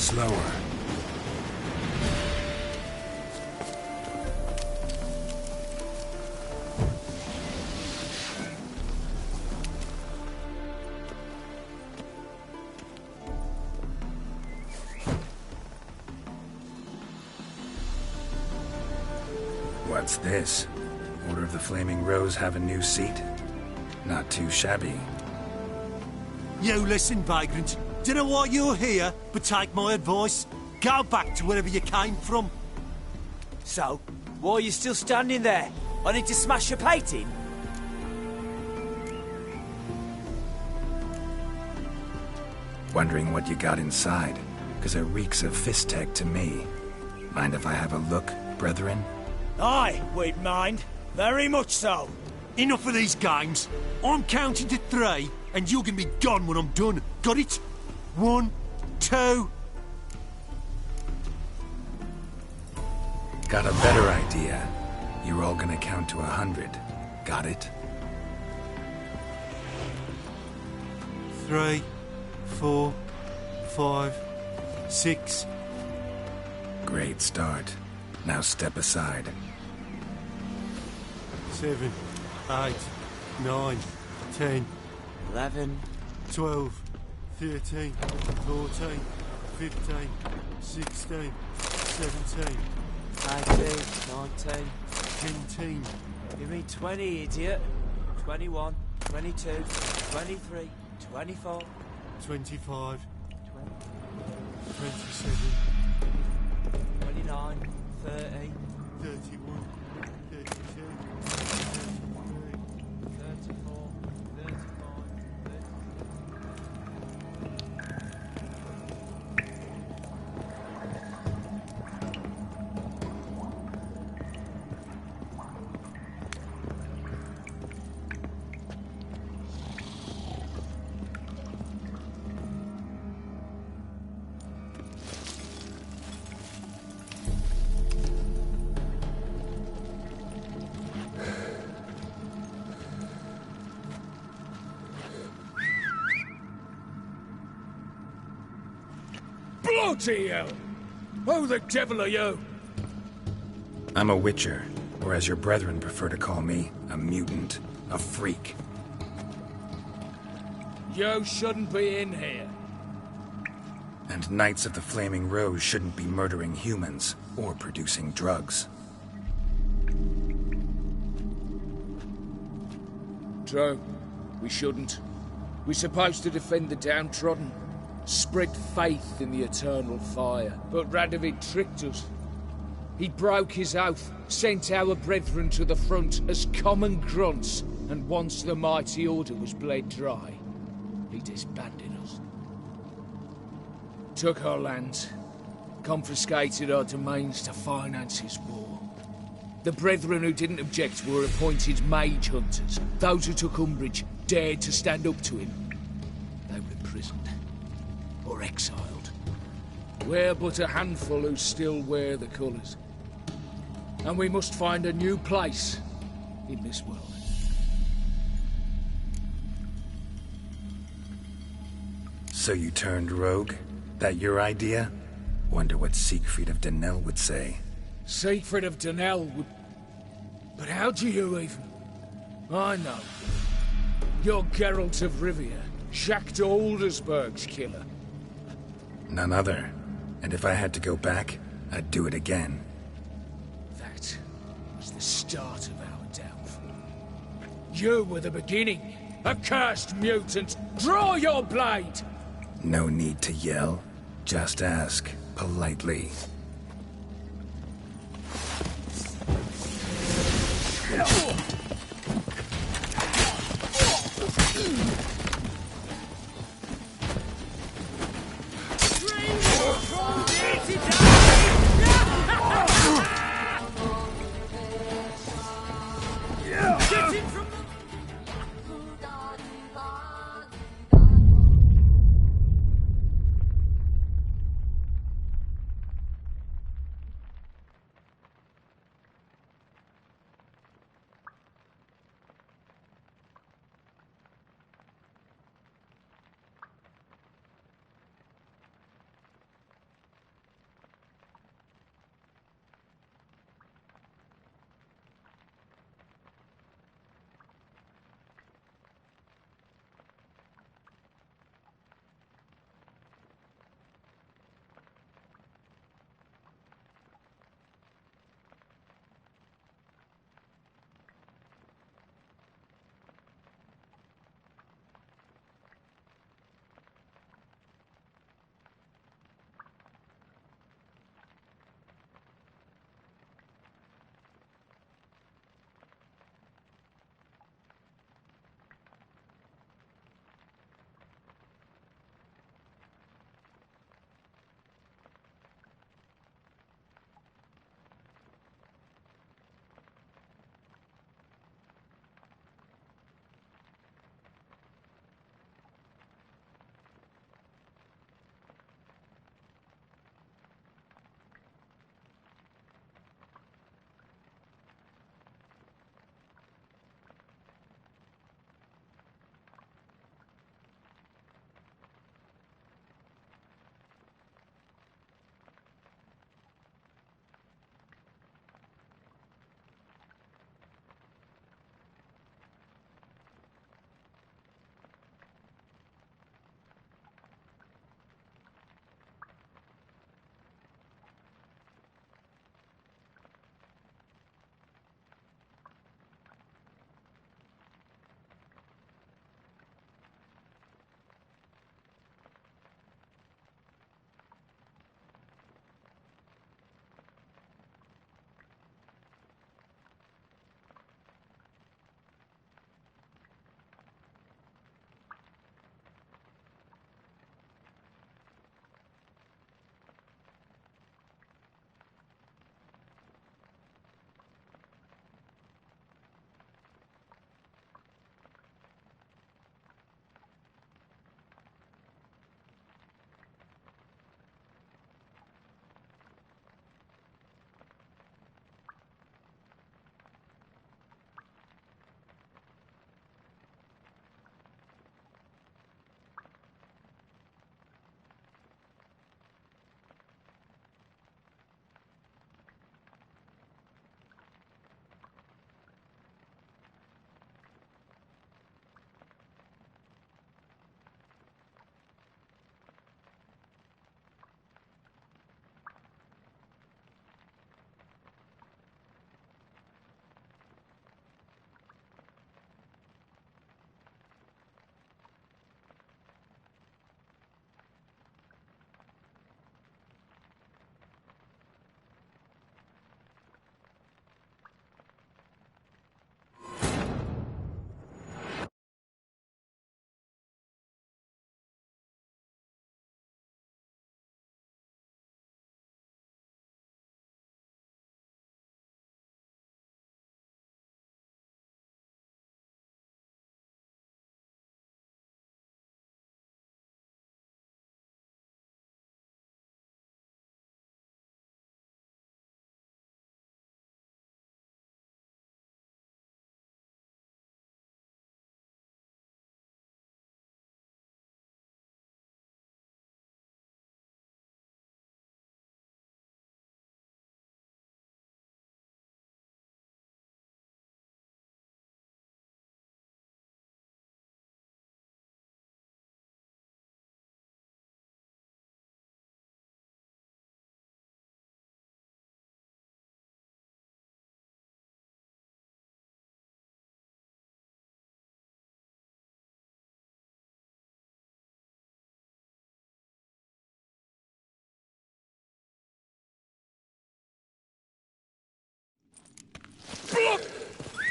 slower. What's this? Order of the Flaming Rose have a new seat? Not too shabby. You listen, vagrant. Dunno why you're here, but take my advice. Go back to wherever you came from. So, why are you still standing there? I need to smash your painting? Wondering what you got inside, because it reeks of Fistech to me. Mind if I have a look, brethren? Aye, we'd mind. Very much so. Enough of these games. I'm counting to 3, and you're gonna be gone when I'm done. Got it? 1, 2... Got a better idea. You're all gonna count to 100. Got it? 3, 4, 5, 6... Great start. Now step aside. 7, 8, 9, 10, 11. 12, 13, 14, 15, 16, 17, 18, 19. 19. You mean 20, idiot? 21, 22, 23, 24. 25, 20, 27, 29, 30, 31, 32, 34, 35, 36. Bloody hell! Who the devil are you? I'm a Witcher, or as your brethren prefer to call me, a mutant, a freak. You shouldn't be in here. And Knights of the Flaming Rose shouldn't be murdering humans or producing drugs. True. We shouldn't. We're supposed to defend the downtrodden. Spread faith in the eternal fire. But Radovid tricked us. He broke his oath, sent our brethren to the front as common grunts, and once the mighty order was bled dry, he disbanded us. Took our lands, confiscated our domains to finance his war. The brethren who didn't object were appointed mage hunters. Those who took umbrage dared to stand up to him. They were imprisoned or exiled. We're but a handful who still wear the colours. And we must find a new place in this world. So you turned rogue? That your idea? Wonder what Siegfried of Denel would say. Siegfried of Denel would... But how do you even... I know. You're Geralt of Rivia, Jacques de Aldersberg's killer. None other. And if I had to go back, I'd do it again. That was the start of our downfall. You were the beginning. Accursed mutant! Draw your blade! No need to yell. Just ask, politely.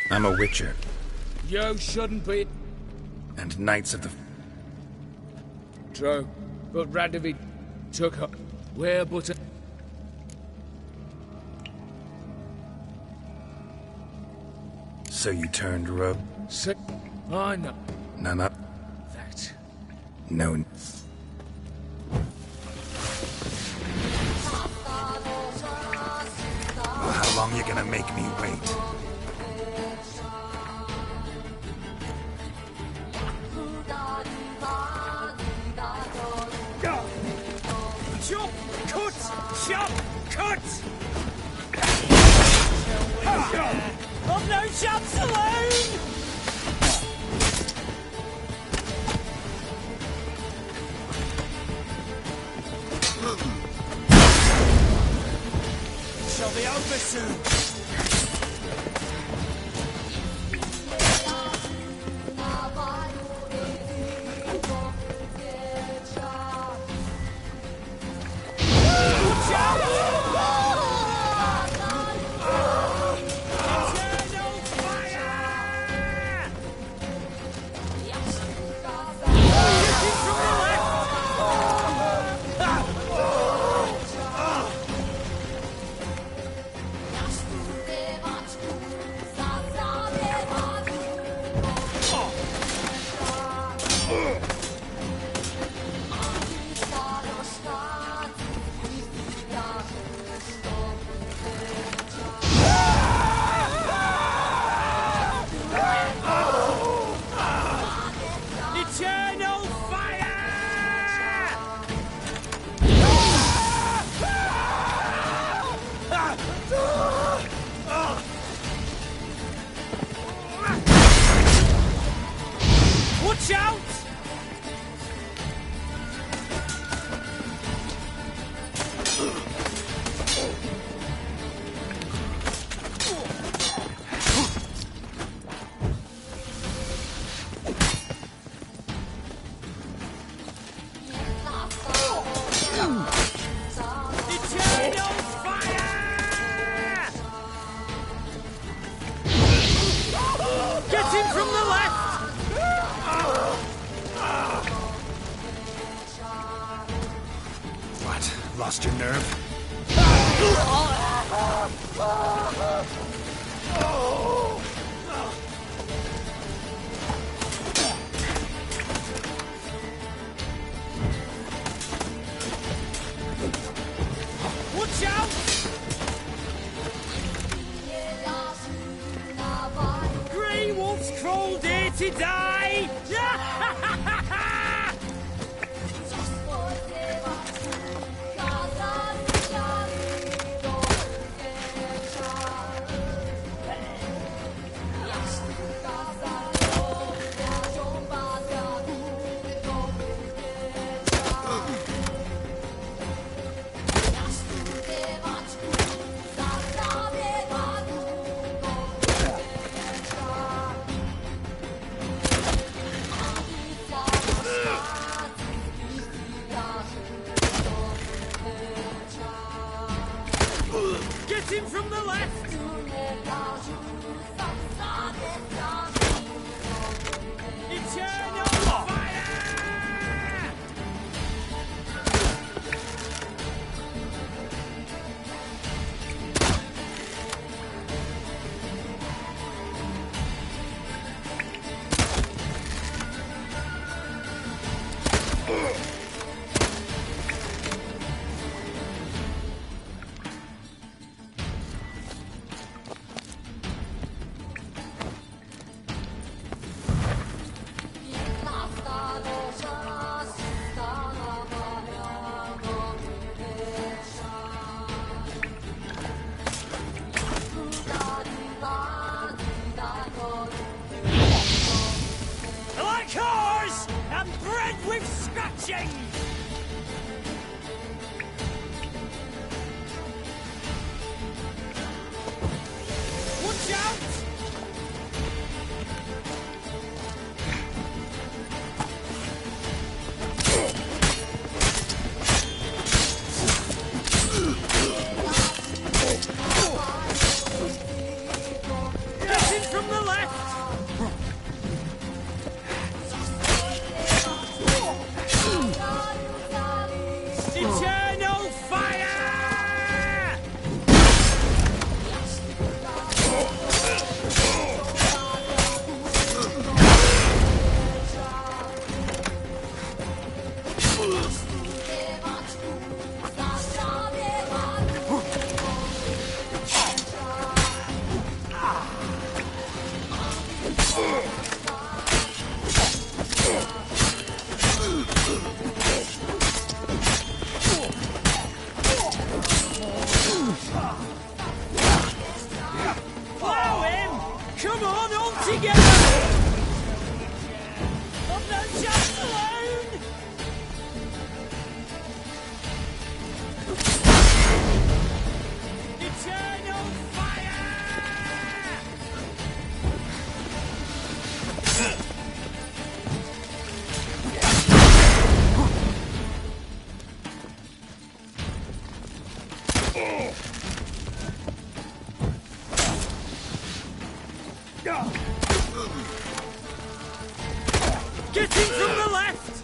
I'm a Witcher, You shouldn't be. and Knights of the... True, but Radovid took her. Where but a... So you turned rogue? Se- I know None up? that. No. Well, how long you gonna make me wait? Chop! Cut! Chop! Cut! I've no chop saloon! Shall be over soon. Eternal fire! Watch out! Eternal fire! Get him from the left! What? Lost your nerve? Watch out! Grey wolves crawled here to die! Get him from the left! Eternal fire! Like whores and bread with scratching! Watch out! Get Getting from the left! Eternal fire! Follow him! Come on, all together! I've no chance alone! Eternal fire! Getting from the left!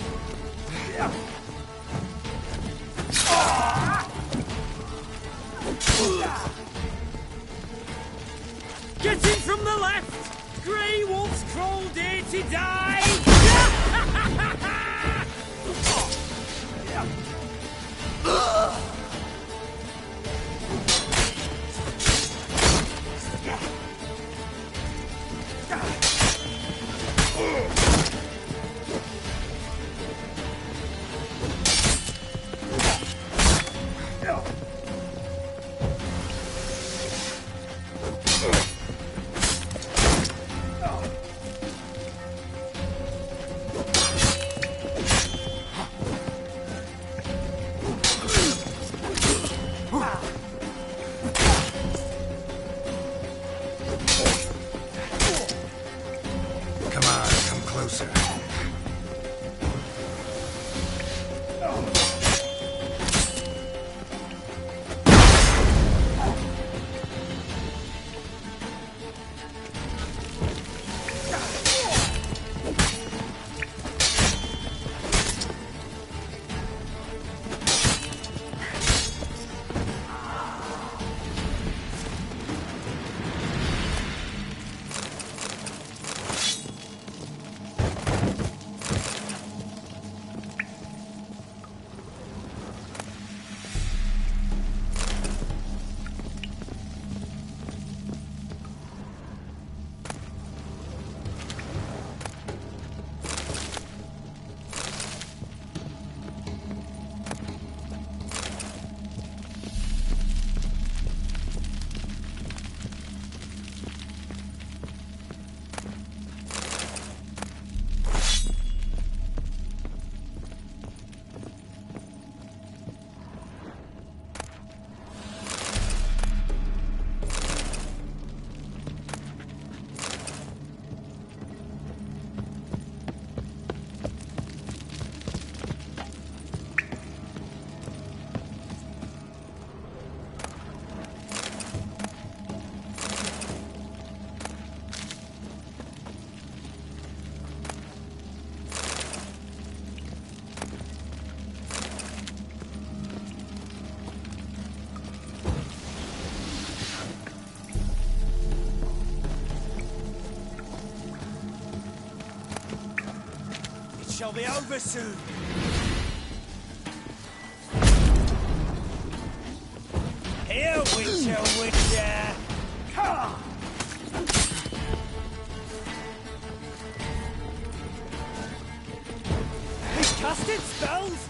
Getting from the left! Grey wolves crawled here to die! Come on, come closer. Shall be over soon. Here, Witcher, Witcher! He's casting spells!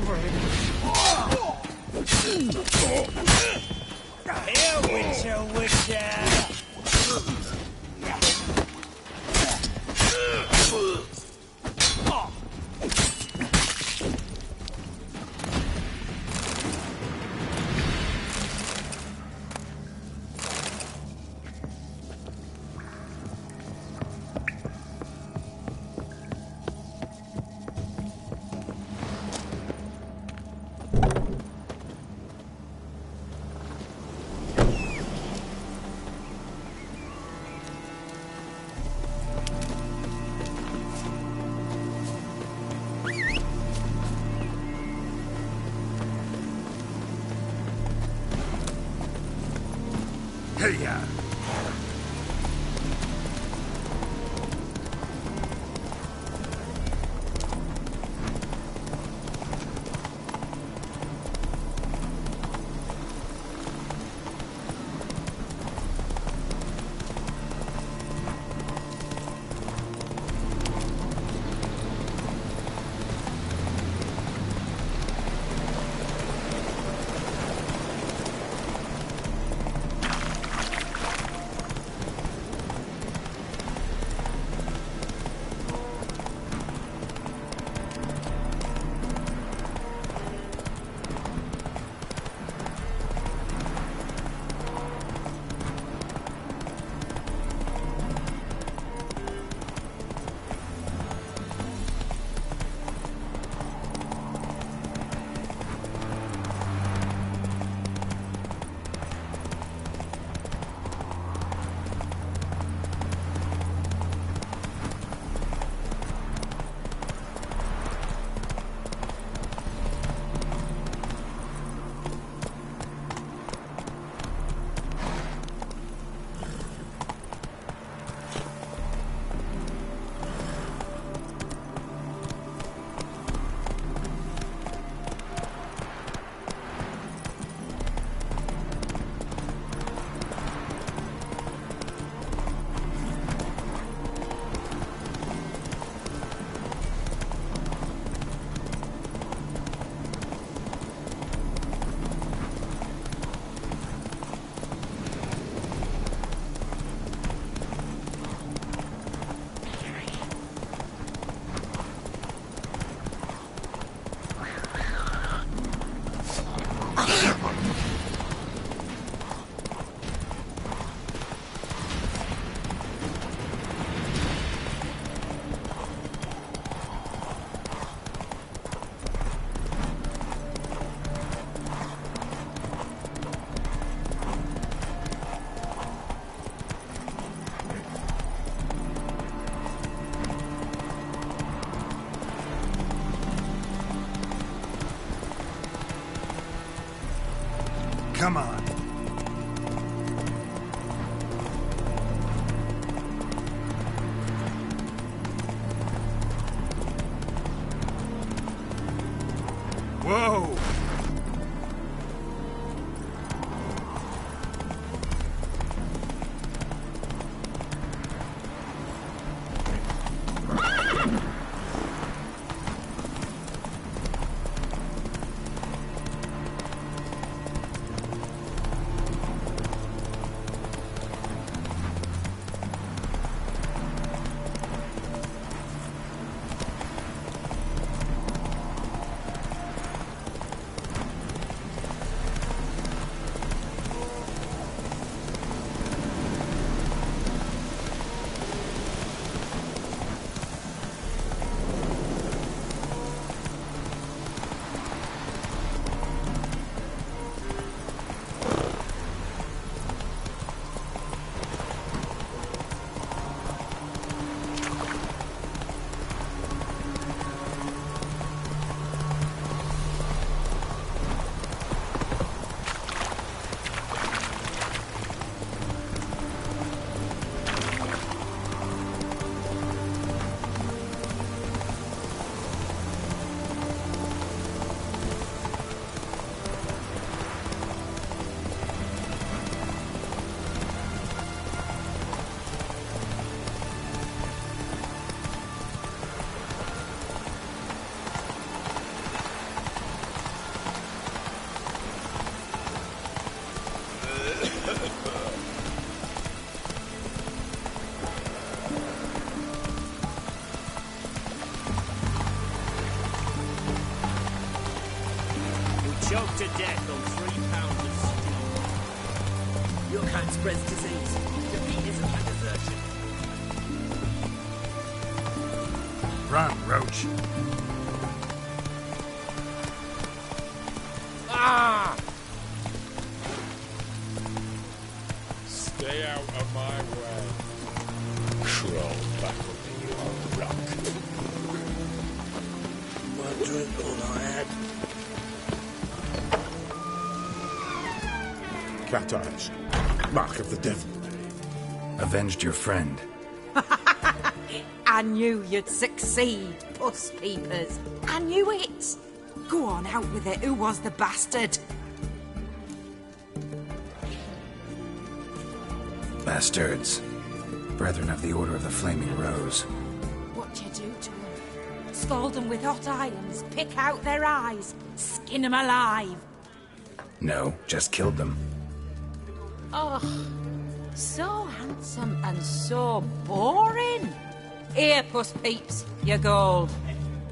over him. Here, Witcher, Witcher! Hey-ya! Come on. Whoa! choked to death on 3 pounds of stew. Your kind spreads disease. Defeat isn't my desertion. Run, Roach. Ah! Stay out of my way. Crawl back under your rock. One drink all I had. Cat eyes. Mark of the devil. Avenged your friend. I knew you'd succeed, Puss Peepers. I knew it. Go on, out with it. Who was the bastard? Bastards. Brethren of the Order of the Flaming Rose. What you do to them? Scald them with hot irons, pick out their eyes, skin them alive. No, just killed them. Oh, so handsome and so boring. Here, Puss Peeps, your gold.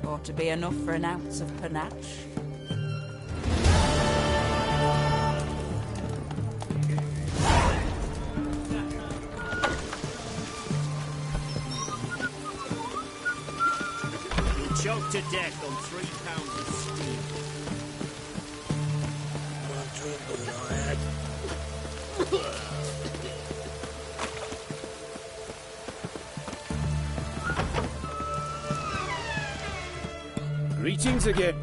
Ought to be enough for an ounce of panache. You're choked to death on 3 pounds of stew. One drink all I had. Greetings again.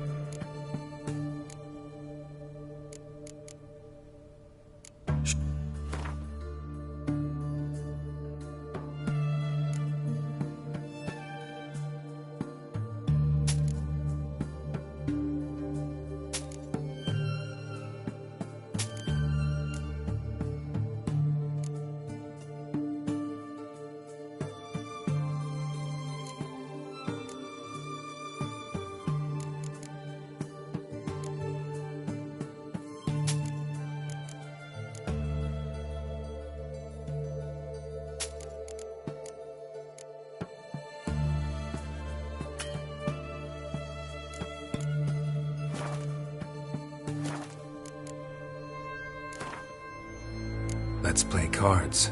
Let's play cards.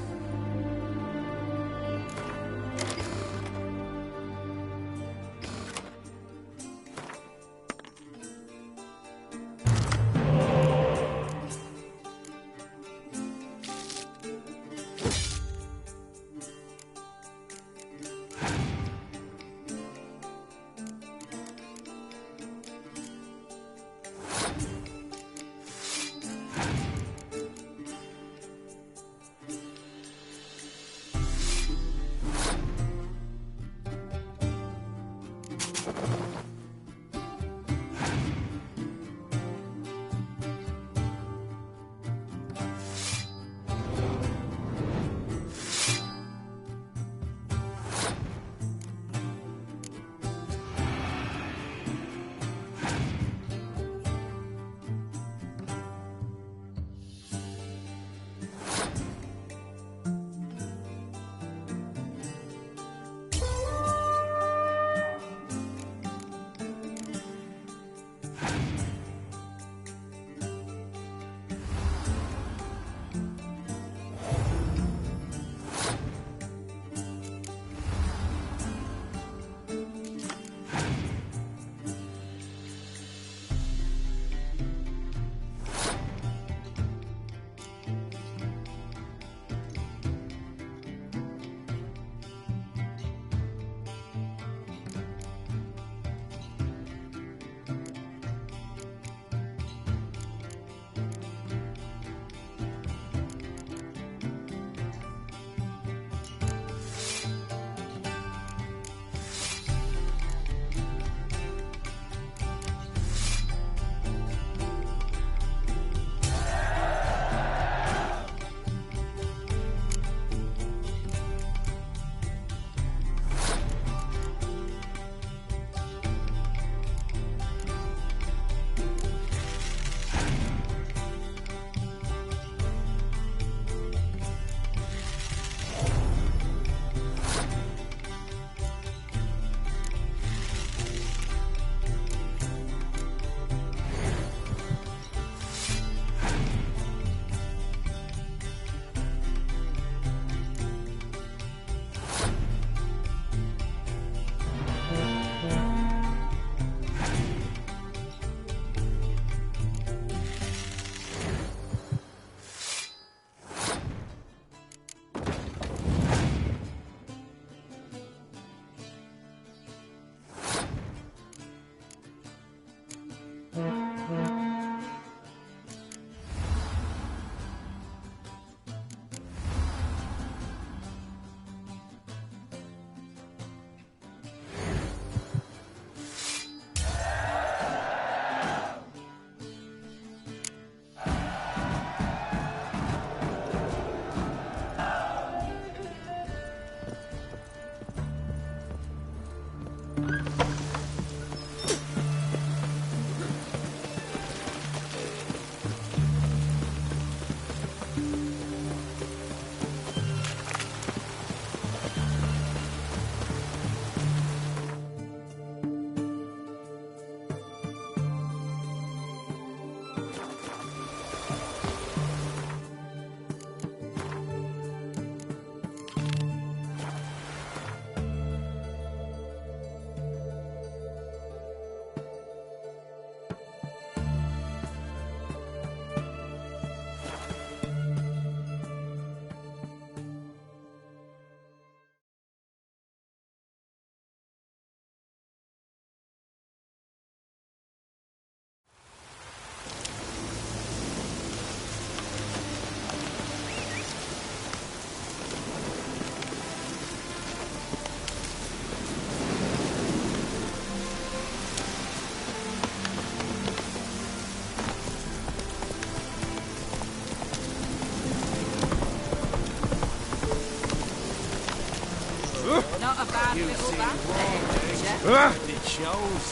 nice little band there, Richard. It shows.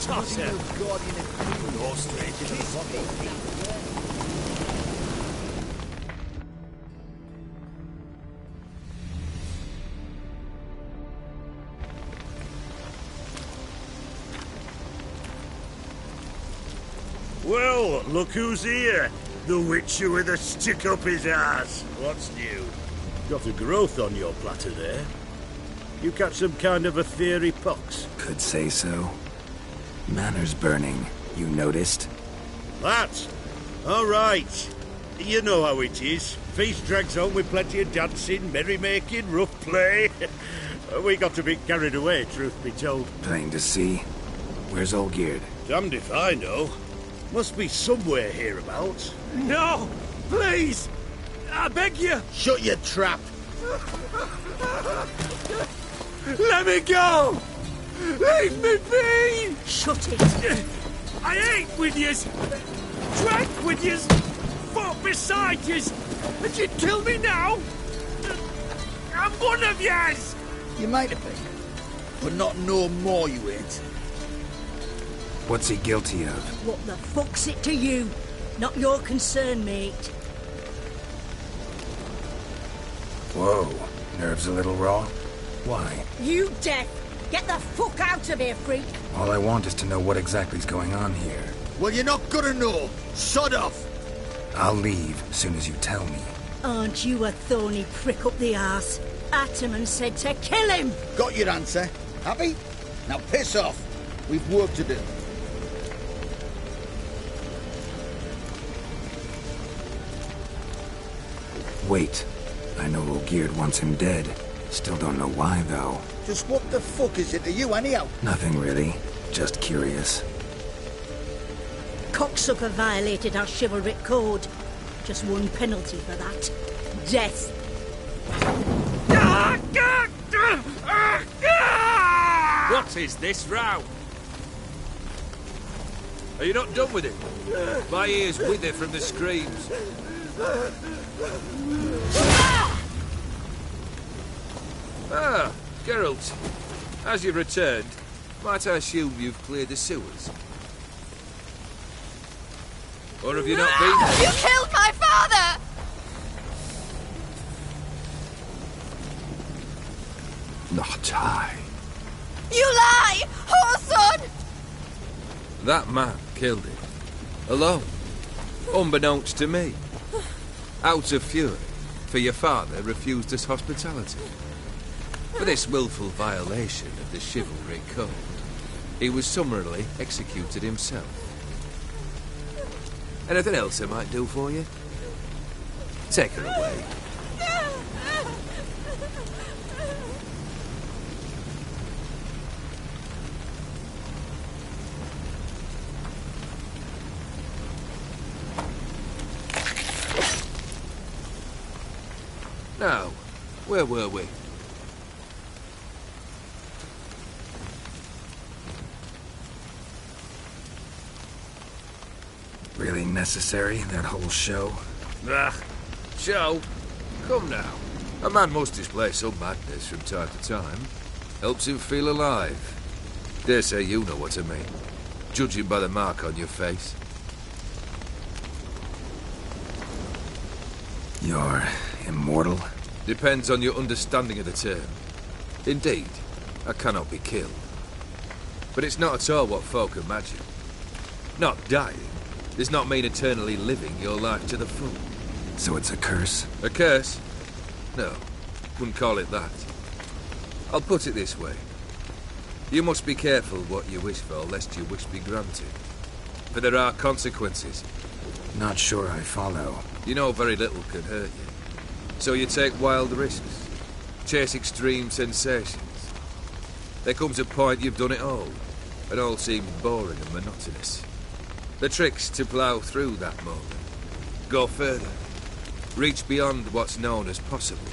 Toss it. No stranger to the pocket. Well, look who's here. The Witcher with a stick up his ass. What's new? Got a growth on your platter there. You catch some kind of a theory pox? Could say so. Manor's burning. You noticed? That? All right. You know how it is. Feast drags on with plenty of dancing, merrymaking, rough play. We got a bit carried away, truth be told. Plain to see. Where's Olgierd? Damned if I know. Must be somewhere hereabouts. No! Please! I beg you! Shut your trap! Let me go! Leave me be! Shut it! I ate with yous! Drank with yous! Fought beside yous! And you'd kill me now? I'm one of yous! You might have been, but not no more you ain't. What's he guilty of? What the fuck's it to you? Not your concern, mate. Whoa. Nerves a little raw? Why? You deaf! Get the fuck out of here, freak! All I want is to know what exactly's going on here. Well, you're not gonna know. Sod off! I'll leave as soon as you tell me. Aren't you a thorny prick up the arse? Ataman said to kill him! Got your answer. Happy? Now piss off. We've work to do. Wait. I know Olgierd wants him dead. Still don't know why, though. Just what the fuck is it to you, anyhow? Nothing really. Just curious. Cocksucker violated our chivalric code. Just one penalty for that. Death. What is this row? Are you not done with it? My ears wither from the screams. Ah, Geralt. As you've returned, might I assume you've cleared the sewers? Or have you not been there? You killed my father! Not I. You lie! Whoreson! That man killed him. Alone. Unbeknownst to me. Out of fury, for your father refused us hospitality. For this willful violation of the chivalry code, he was summarily executed himself. Anything else I might do for you? Take her away. Now, where were we? Really necessary, that whole show? Ah, show? Come now. A man must display some madness from time to time. Helps him feel alive. Dare say you know what I mean. Judging by the mark on your face. You're immortal? Depends on your understanding of the term. Indeed, I cannot be killed. But it's not at all what folk imagine. Not dying does not mean eternally living your life to the full. So it's a curse? A curse? No, wouldn't call it that. I'll put it this way. You must be careful what you wish for, lest your wish be granted. For there are consequences. Not sure I follow. You know very little can hurt you. So you take wild risks. Chase extreme sensations. There comes a point you've done it all, and all seems boring and monotonous. The trick's to plough through that moment. Go further. Reach beyond what's known as possible.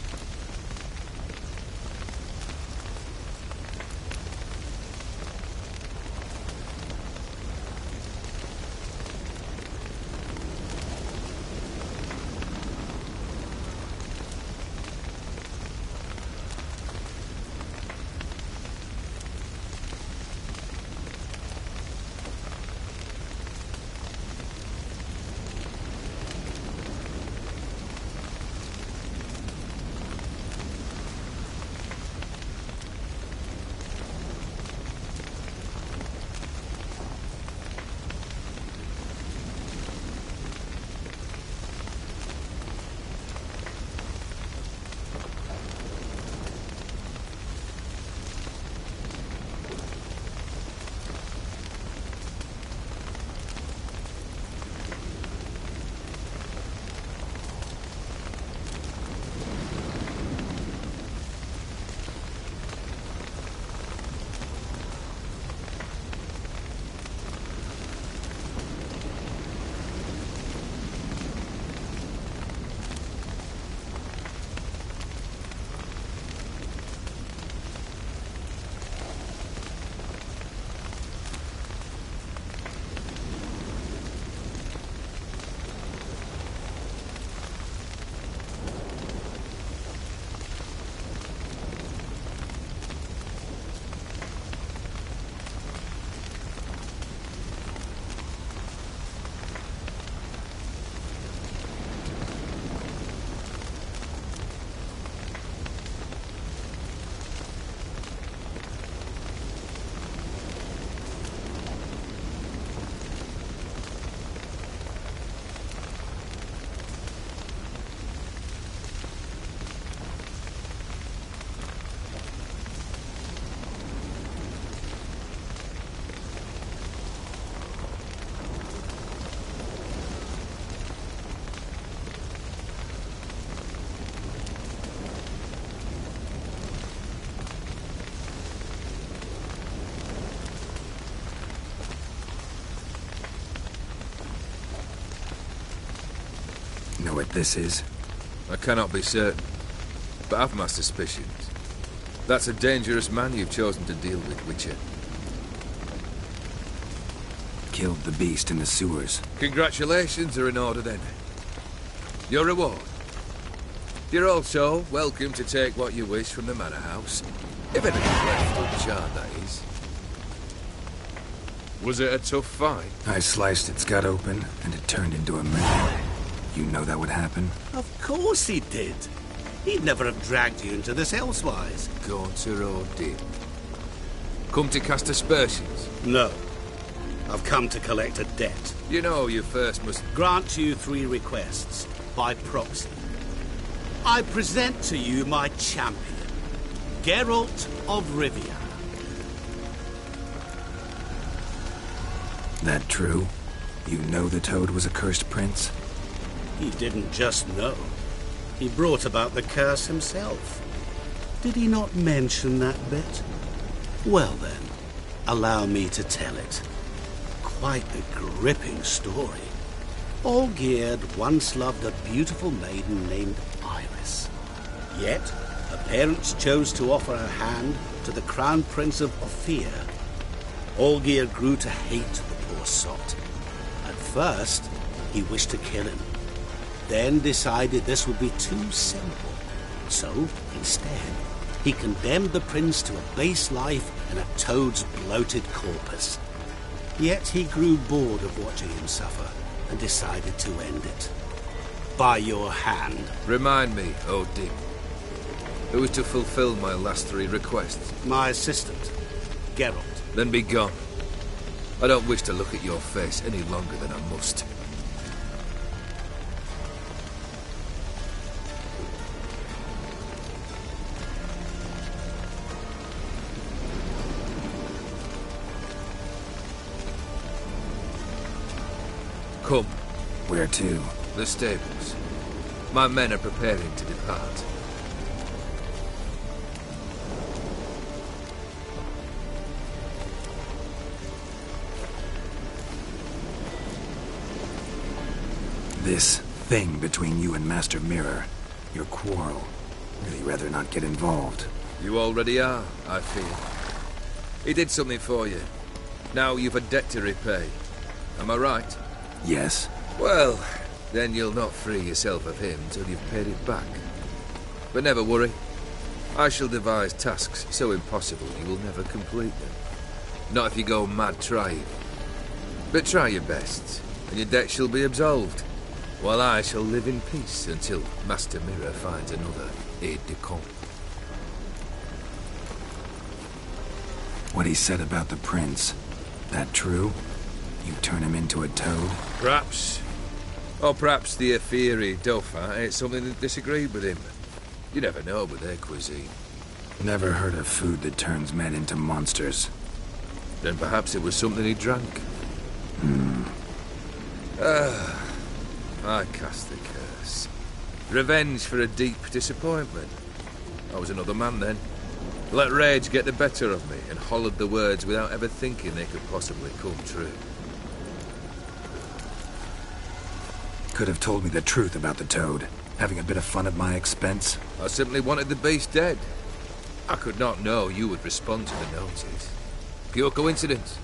Know what this is? I cannot be certain, but I've my suspicions. That's a dangerous man you've chosen to deal with, Witcher. Killed the beast in the sewers. Congratulations are in order then. Your reward. You're also welcome to take what you wish from the manor house. If anything's left uncharred, that is. Was it a tough fight? I sliced its gut open, and it turned into a man. You know that would happen? Of course he did. He'd never have dragged you into this elsewise. Gaunter or did? Come to cast aspersions? No. I've come to collect a debt. You know you first must... Grant you 3 requests, by proxy. I present to you my champion, Geralt of Rivia. That true? You know the Toad was a cursed prince? He didn't just know. He brought about the curse himself. Did he not mention that bit? Well then, allow me to tell it. Quite a gripping story. Olgierd once loved a beautiful maiden named Iris. Yet, her parents chose to offer her hand to the Crown Prince of Ophir. Olgierd grew to hate the poor sot. At first, he wished to kill him. Then decided this would be too simple. So, instead, he condemned the prince to a base life in a toad's bloated corpus. Yet he grew bored of watching him suffer and decided to end it. By your hand. Remind me, Odin. Who is to fulfill my last 3 requests? My assistant, Geralt. Then be gone. I don't wish to look at your face any longer than I must. Come. Where to? The stables. My men are preparing to depart. This thing between you and Master Mirror, your quarrel. Really rather not get involved. You already are, I fear. He did something for you. Now you've a debt to repay. Am I right? Yes. Well, then you'll not free yourself of him till you've paid it back. But never worry. I shall devise tasks so impossible you will never complete them. Not if you go mad trying. But try your best, and your debt shall be absolved, while I shall live in peace until Master Mirror finds another aide-de-camp. What he said about the prince, that true? You turn him into a toad? Perhaps. Or perhaps the Aetheri Dauphin ate something that disagreed with him. You never know with their cuisine. Never heard of food that turns men into monsters. Then perhaps it was something he drank. I cast the curse. Revenge for a deep disappointment. I was another man then. Let rage get the better of me and hollered the words without ever thinking they could possibly come true. Could have told me the truth about the Toad, having a bit of fun at my expense. I simply wanted the beast dead. I could not know you would respond to the notice. Pure coincidence.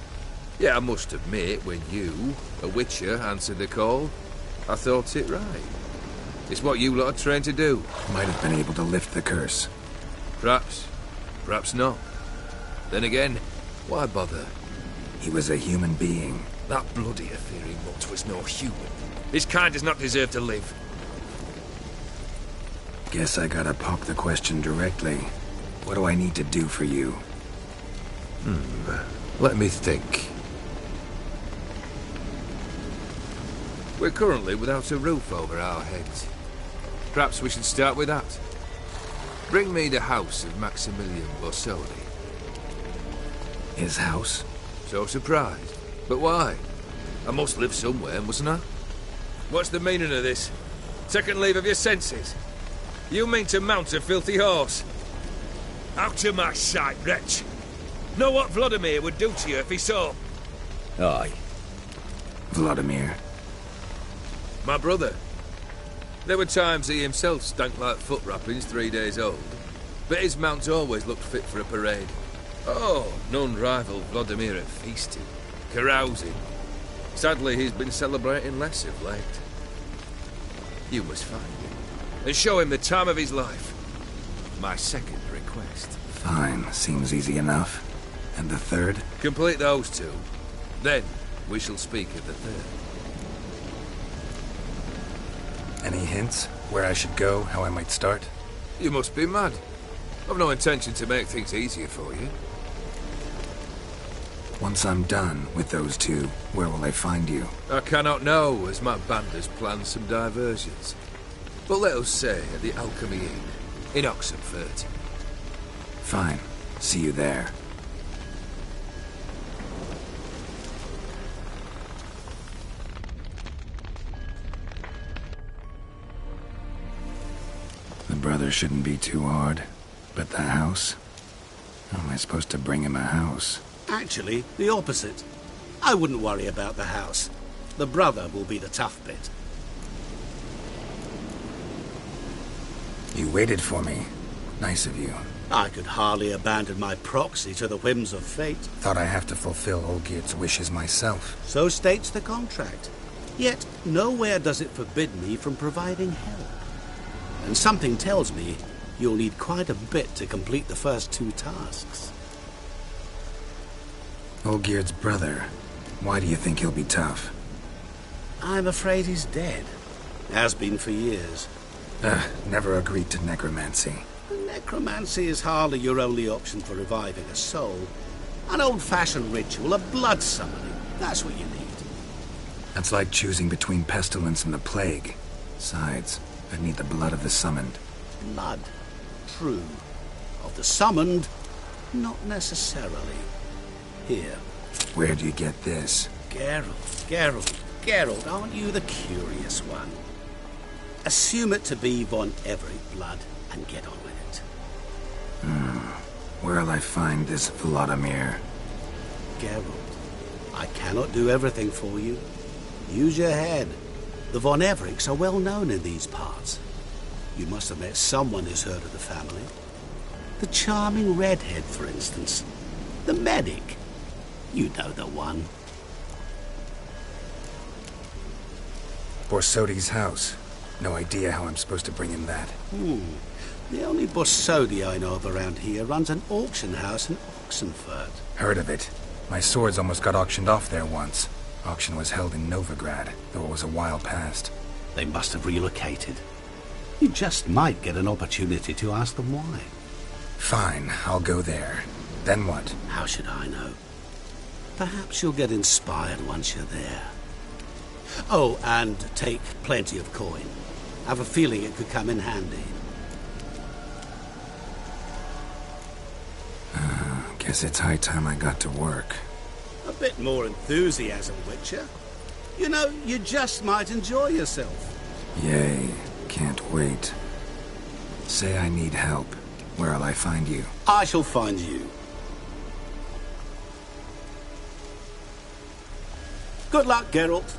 Yeah, I must admit, when you, a Witcher, answered the call, I thought it right. It's what you lot are trained to do. Might have been able to lift the curse. Perhaps. Perhaps not. Then again, why bother? He was a human being. That bloody Aetheri mutt was no human. His kind does not deserve to live. Guess I gotta pop the question directly. What do I need to do for you? Let me think. We're currently without a roof over our heads. Perhaps we should start with that. Bring me the house of Maximilian Borsodi. His house? So surprised. But why? I must live somewhere, mustn't I? What's the meaning of this? Second leave of your senses? You mean to mount a filthy horse? Out of my sight, wretch. Know what Vladimir would do to you if he saw? Aye. Vladimir. My brother. There were times he himself stank like foot wrappings 3 days old, but his mount always looked fit for a parade. Oh, none rival Vladimir at feasting, carousing. Sadly, he's been celebrating less of late. You must find him, and show him the time of his life. My second request. Fine, seems easy enough. And the third? Complete those two. Then, we shall speak of the third. Any hints? Where I should go, how I might start? You must be mad. I've no intention to make things easier for you. Once I'm done with those two, where will I find you? I cannot know, as my band has planned some diversions. But let us say at the Alchemy Inn, in Oxenfurt. Fine. See you there. The brother shouldn't be too hard. But the house? How am I supposed to bring him a house? Actually, the opposite. I wouldn't worry about the house. The brother will be the tough bit. You waited for me. Nice of you. I could hardly abandon my proxy to the whims of fate. Thought I have to fulfill Olgierd's wishes myself. So states the contract. Yet, nowhere does it forbid me from providing help. And something tells me you'll need quite a bit to complete the first 2 tasks. Olgierd's brother. Why do you think he'll be tough? I'm afraid he's dead. Has been for years. Never agreed to necromancy. Necromancy is hardly your only option for reviving a soul. An old-fashioned ritual, a blood summoning. That's what you need. That's like choosing between pestilence and the plague. Besides, I'd need the blood of the summoned. Blood. True. Of the summoned, not necessarily. Here. Where do you get this? Geralt, aren't you the curious one? Assume it to be Von Everett blood and get on with it. Where'll I find this Vladimir? Geralt, I cannot do everything for you. Use your head. The Von Evericks are well known in these parts. You must have met someone who's heard of the family. The charming redhead, for instance. The medic. You know the one. Borsodi's house. No idea how I'm supposed to bring him that. The only Borsodi I know of around here runs an auction house in Oxenfurt. Heard of it. My swords almost got auctioned off there once. Auction was held in Novigrad, though it was a while past. They must have relocated. You just might get an opportunity to ask them why. Fine, I'll go there. Then what? How should I know? Perhaps you'll get inspired once you're there. Oh, and take plenty of coin. Have a feeling it could come in handy. Guess it's high time I got to work. A bit more enthusiasm, Witcher. You know, you just might enjoy yourself. Yay, can't wait. Say I need help. Where'll I find you? I shall find you. Good luck, Geralt.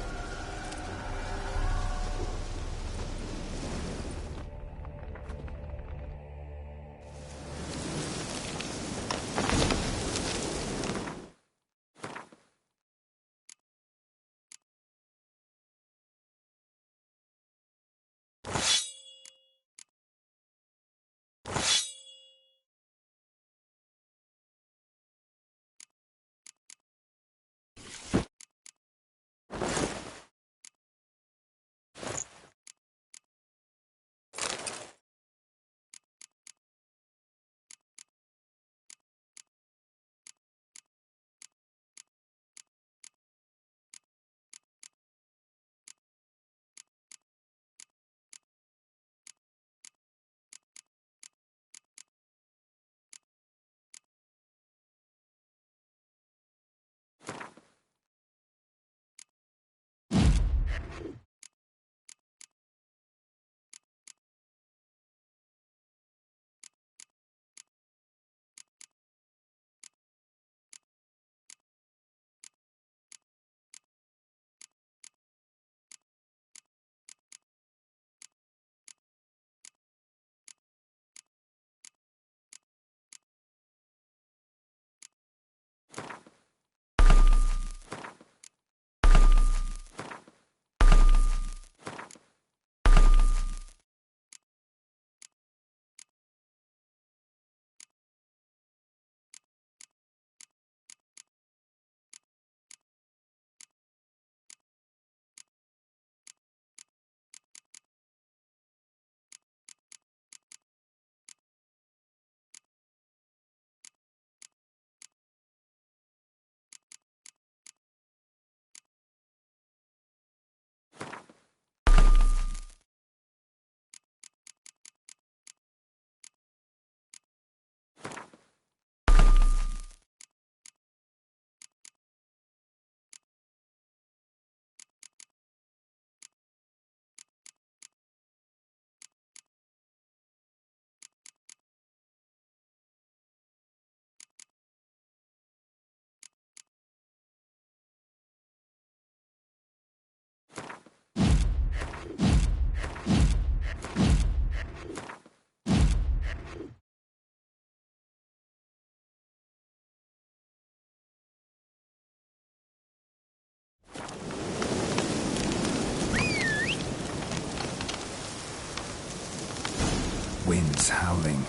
Wolves howling.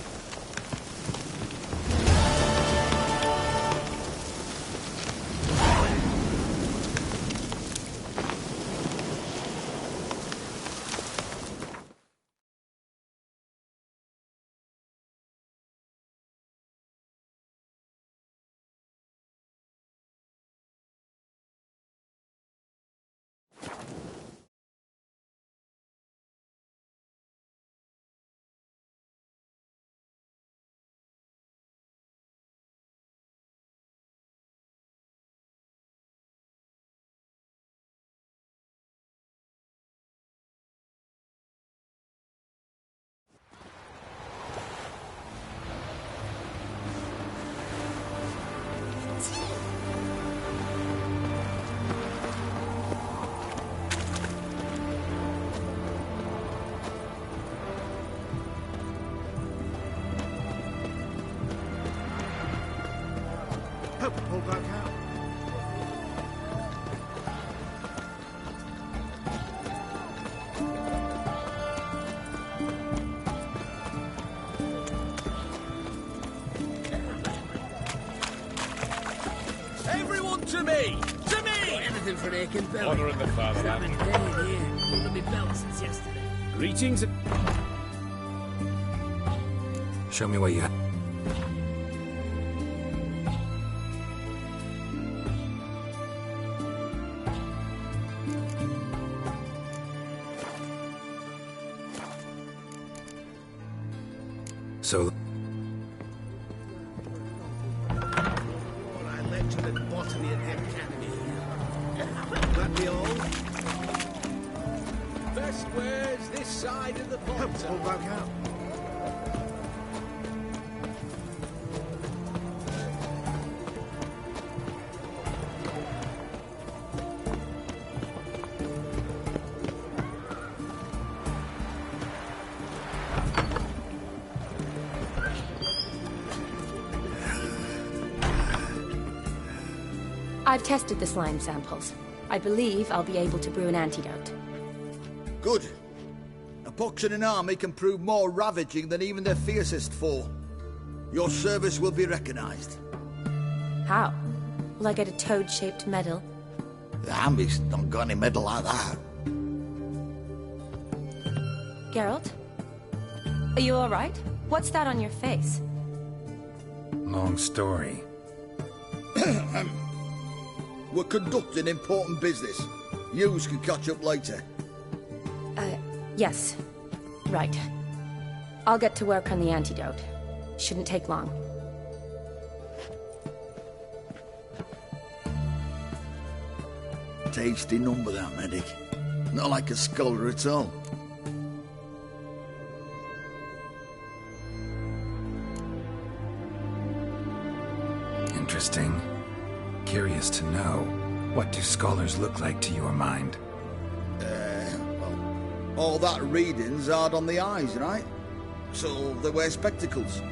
Pull back out. Everyone to me! To me! Anything for an aching belly. Honor in the fatherland. I've been dead here, under my belt since yesterday. Greetings. Show me what you... So... Well, I lectured at botany at the academy here. That be all? Best squares this side of the pond. Pull back out. I've tested the slime samples. I believe I'll be able to brew an antidote. Good. A pox in an army can prove more ravaging than even their fiercest foe. Your service will be recognized. How? Will I get a toad-shaped medal? The army's not got any medal like that. Geralt? Are you alright? What's that on your face? Long story. We're conducting important business. Yous can catch up later. Yes. Right. I'll get to work on the antidote. Shouldn't take long. Tasty number, that medic. Not like a scholar at all. Interesting. Curious to know, what do scholars look like to your mind? Well, all that reading's hard on the eyes, right? So they wear spectacles.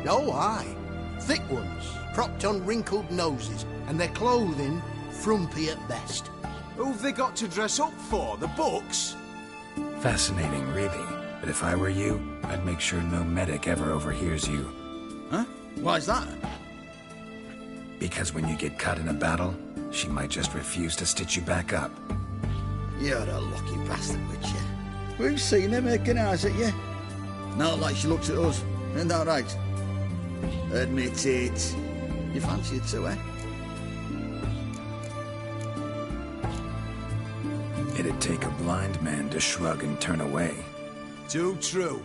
Oh, aye. Thick ones, propped on wrinkled noses, and their clothing frumpy at best. Who've they got to dress up for? The books? Fascinating, really. But if I were you, I'd make sure no medic ever overhears you. Huh? Why's that? Because when you get cut in a battle, she might just refuse to stitch you back up. You're a lucky bastard, Witcher. We've seen her making eyes at you. Not like she looks at us. Isn't that right? Admit it. You fancy it too, eh? It'd take a blind man to shrug and turn away. Too true.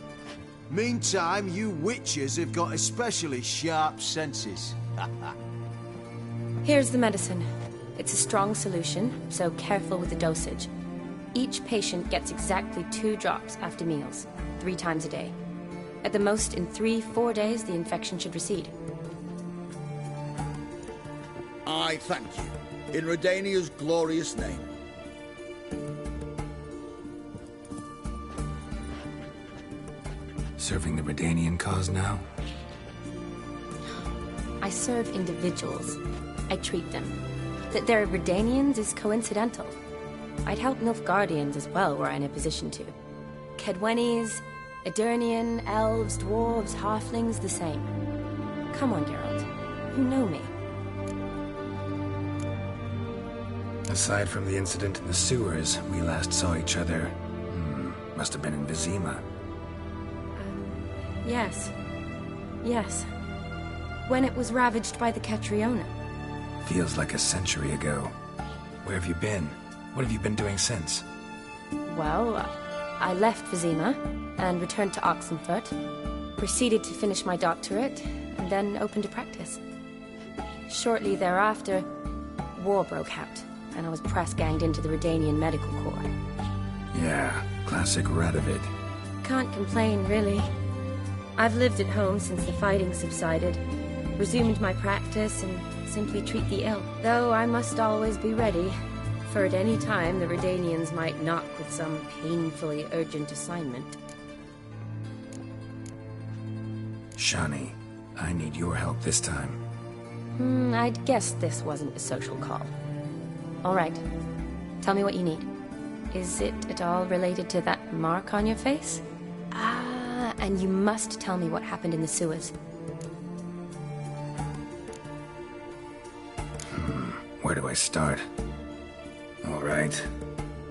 Meantime, you witches have got especially sharp senses. Here's the medicine. It's a strong solution, so careful with the dosage. Each patient gets exactly 2 drops after meals, 3 times a day. At the most, in 3-4 days, the infection should recede. I thank you. In Redania's glorious name. Serving the Redanian cause now? I serve individuals. I treat them. That they're Redanians is coincidental. I'd help Nilfgaardians as well were I in a position to. Kaedwenis, Edirnian, elves, dwarves, halflings, the same. Come on, Geralt. You know me. Aside from the incident in the sewers, we last saw each other. Must have been in Vizima. Yes. Yes. When it was ravaged by the Catriona. Feels like a century ago. Where have you been? What have you been doing since? Well, I left Vizima and returned to Oxenfurt, proceeded to finish my doctorate, and then opened a practice. Shortly thereafter, war broke out, and I was press-ganged into the Redanian Medical Corps. Yeah, classic Radovid. Can't complain, really. I've lived at home since the fighting subsided, resumed my practice, and simply treat the ill. Though I must always be ready, for at any time the Redanians might knock with some painfully urgent assignment. Shani, I need your help this time. I'd guessed this wasn't a social call. All right. Tell me what you need. Is it at all related to that mark on your face? And you must tell me what happened in the sewers. Where do I start? All right.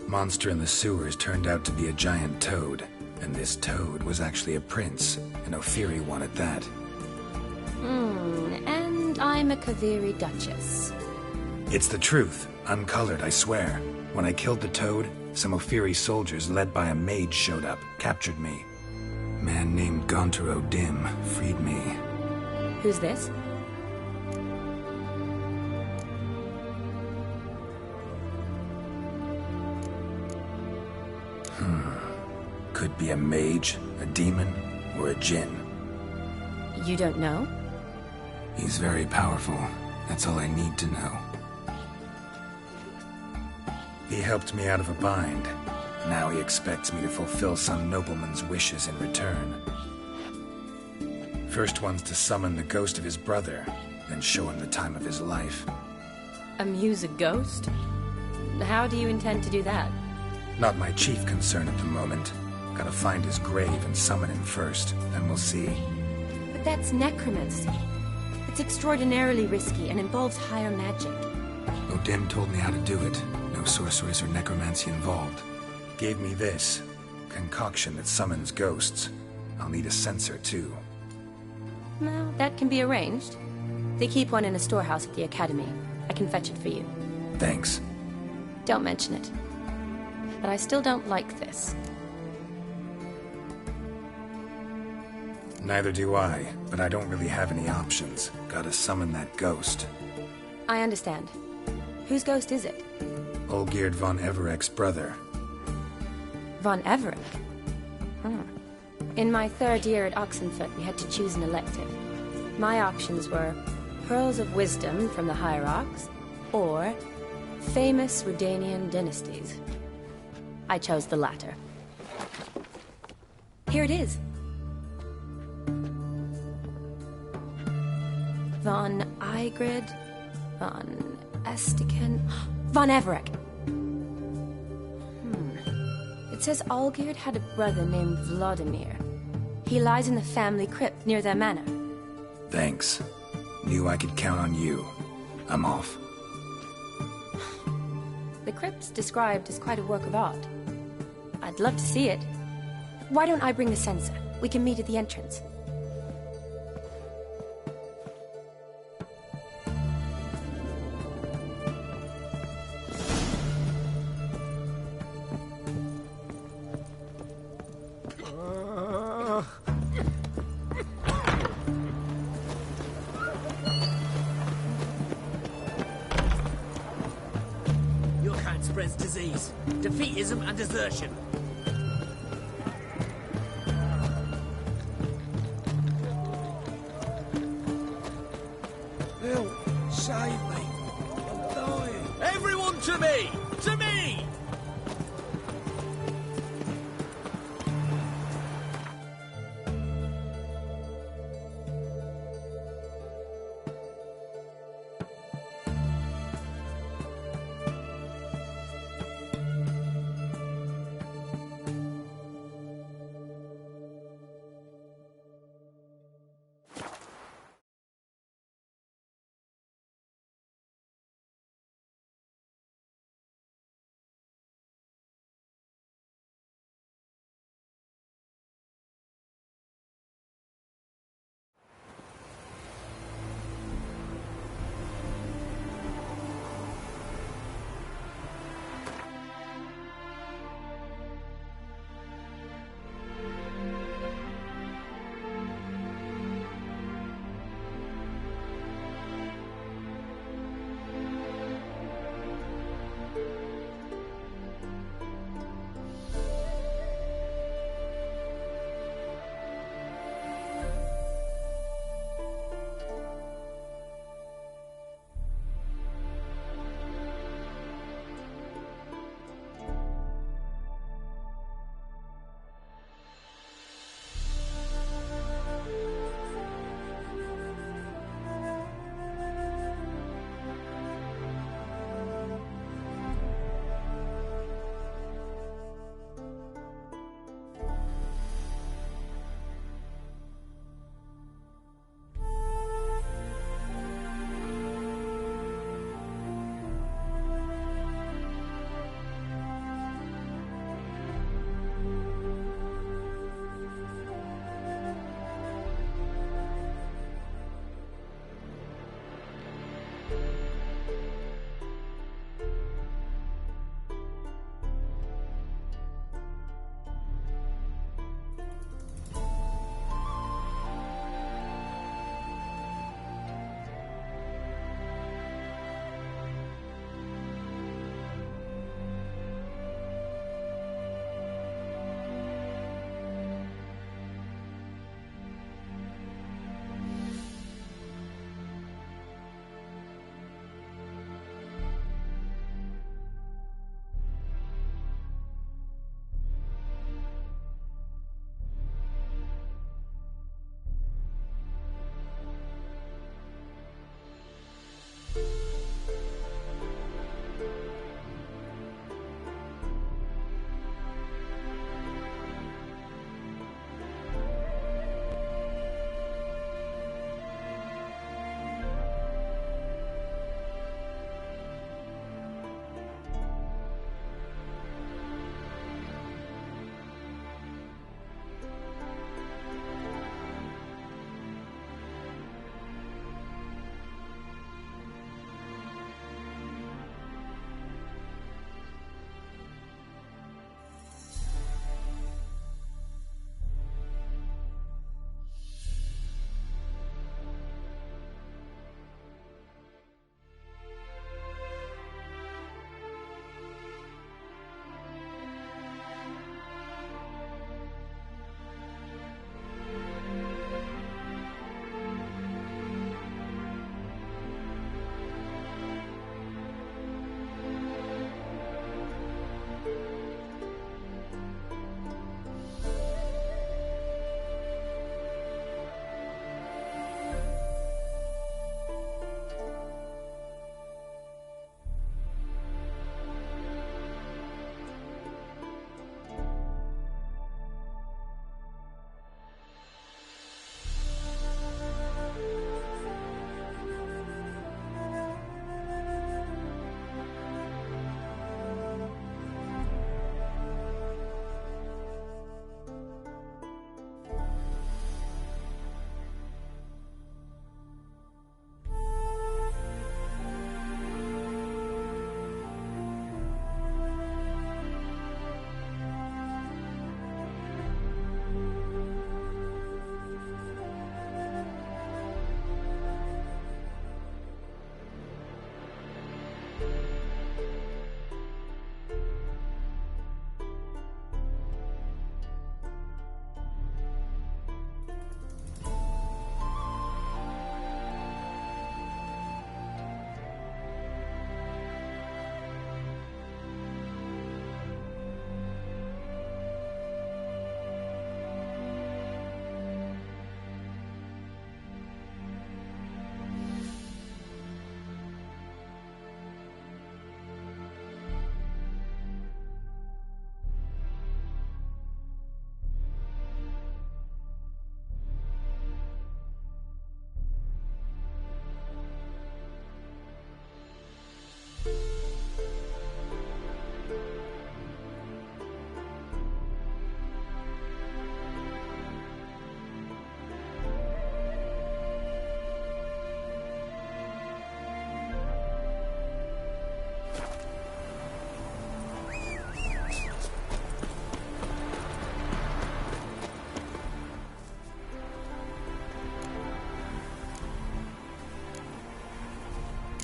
Monster in the sewers turned out to be a giant toad, and this toad was actually a prince, and Ophiri wanted that. And I'm a Kaviri Duchess. It's the truth, uncolored, I swear. When I killed the toad, some Ophiri soldiers led by a mage showed up, captured me. Man named Gontar O'Dim freed me. Who's this? Could be a mage, a demon, or a djinn. You don't know? He's very powerful. That's all I need to know. He helped me out of a bind. Now he expects me to fulfill some nobleman's wishes in return. First one's to summon the ghost of his brother, then show him the time of his life. Amuse a ghost? How do you intend to do that? Not my chief concern at the moment. Gotta find his grave and summon him first, then we'll see. But that's necromancy. It's extraordinarily risky and involves higher magic. O'Dim told me how to do it. No sorceress or necromancy involved. Gave me this concoction that summons ghosts. I'll need a censer too. Well, that can be arranged. They keep one in a storehouse at the academy. I can fetch it for you. Thanks. Don't mention it. But I still don't like this. Neither do I, but I don't really have any options. Gotta summon that ghost. I understand. Whose ghost is it? Olgierd von Everek's brother. Von Everek? In my third year at Oxenfurt, we had to choose an elective. My options were Pearls of Wisdom from the Hierarchs, or Famous Redanian Dynasties. I chose the latter. Here it is. Von Igrid, Von Estiken, Von Everek. It says Olgierd had a brother named Vladimir. He lies in the family crypt near their manor. Thanks. Knew I could count on you. I'm off. The crypt's described as quite a work of art. I'd love to see it. Why don't I bring the censer? We can meet at the entrance. Your kind spreads disease, defeatism, and desertion. Help! Save me! I'm dying! Everyone to me! To me!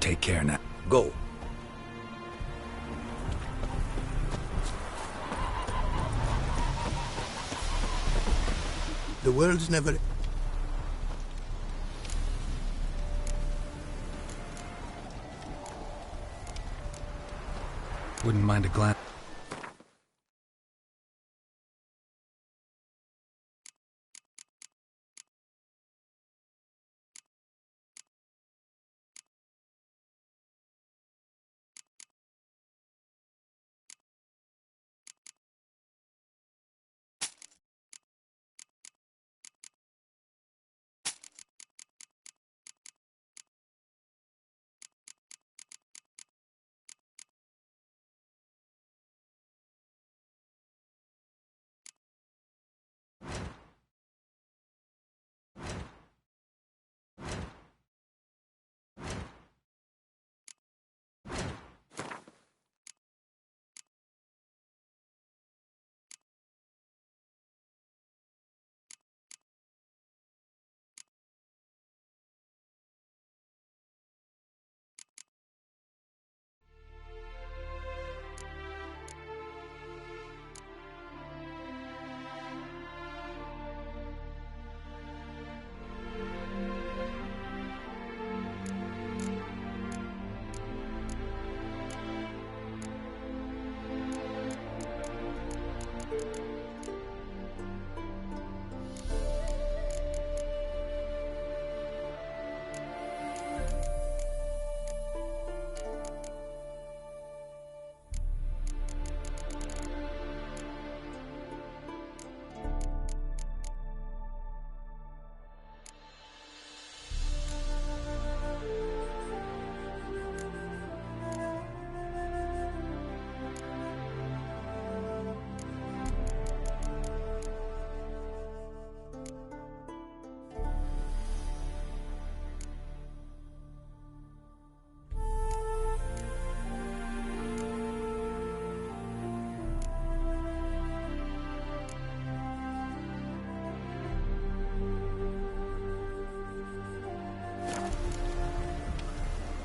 take care now. Go. The world's never... Wouldn't mind a glance.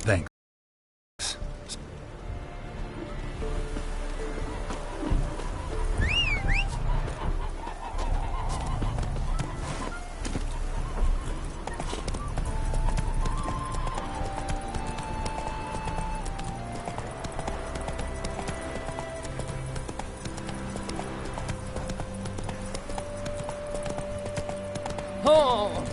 Thanks. Oh!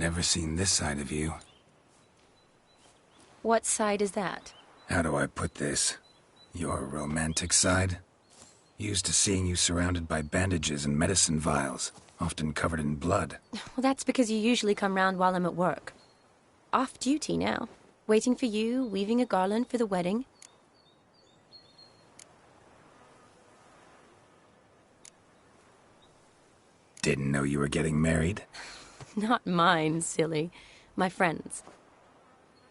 Never seen this side of you. What side is that? How do I put this? Your romantic side? Used to seeing you surrounded by bandages and medicine vials, often covered in blood. Well, that's because you usually come round while I'm at work. Off duty now. Waiting for you, weaving a garland for the wedding. Didn't know you were getting married? Not mine, silly. My friend's.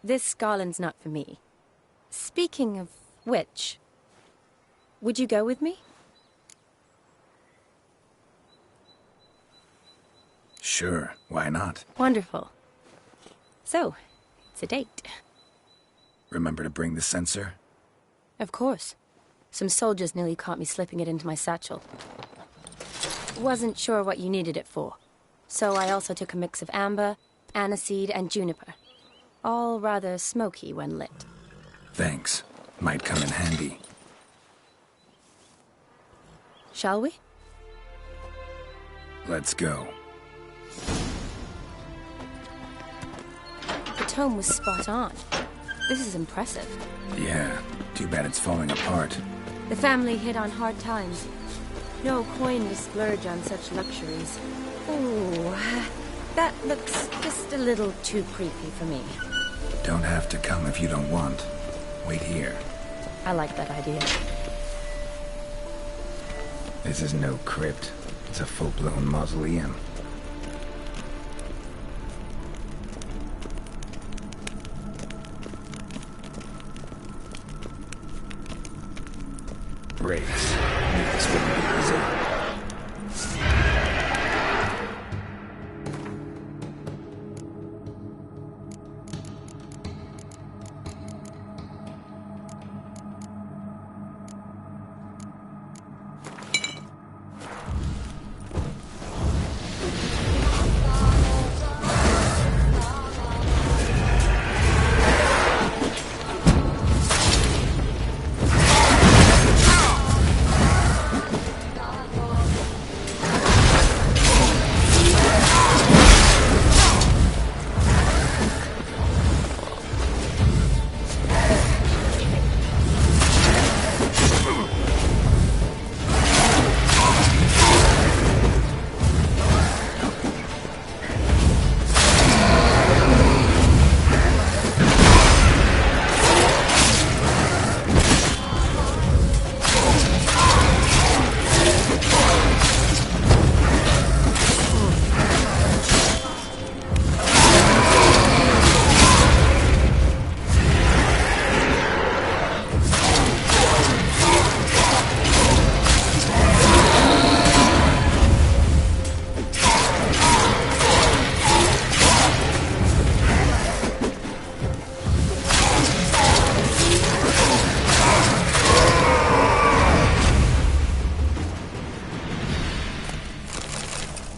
This garland's not for me. Speaking of which, Would you go with me? Sure, why not? Wonderful. So, it's a date. Remember to bring the sensor? Of course. Some soldiers nearly caught me slipping it into my satchel. Wasn't sure what you needed it for, so I also took a mix of amber, aniseed, and juniper. All rather smoky when lit. Thanks. Might come in handy. Shall we? Let's go. The tome was spot on. This is impressive. Yeah, too bad it's falling apart. The family hit on hard times. No coin to splurge on such luxuries. Ooh, that looks just a little too creepy for me. Don't have to come if you don't want. Wait here. I like that idea. This is no crypt. It's a full-blown mausoleum. Race. Knew this wouldn't be easy.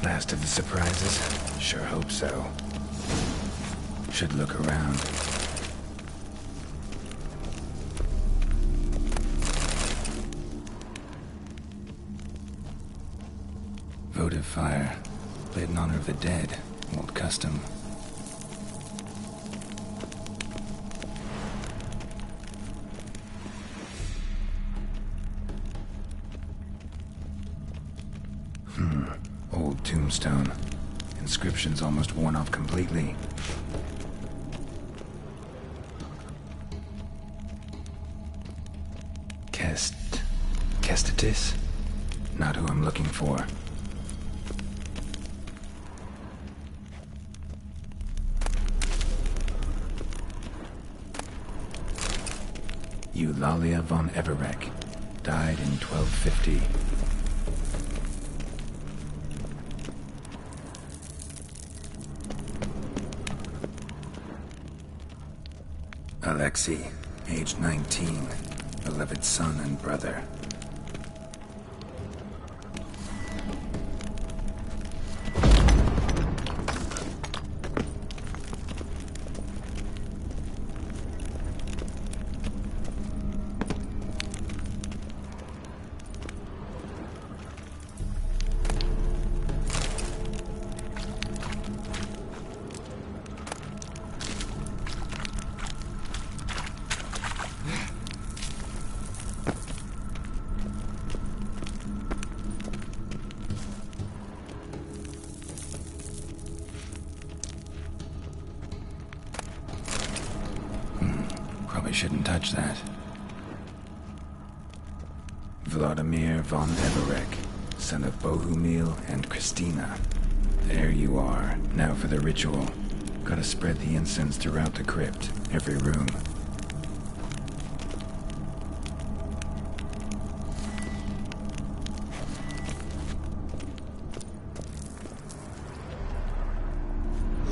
Last of the surprises? Sure hope so. Should look around. Votive fire. Lit in honor of the dead. Old custom. Old tombstone. Inscription's almost worn off completely. Kestitis? Not who I'm looking for. Eulalia von Everec. Died in 1250. Alexei, age 19, beloved son and brother. Probably shouldn't touch that. Vladimir von Everec, son of Bohumil and Christina. There you are. Now for the ritual. Gotta spread the incense throughout the crypt, every room.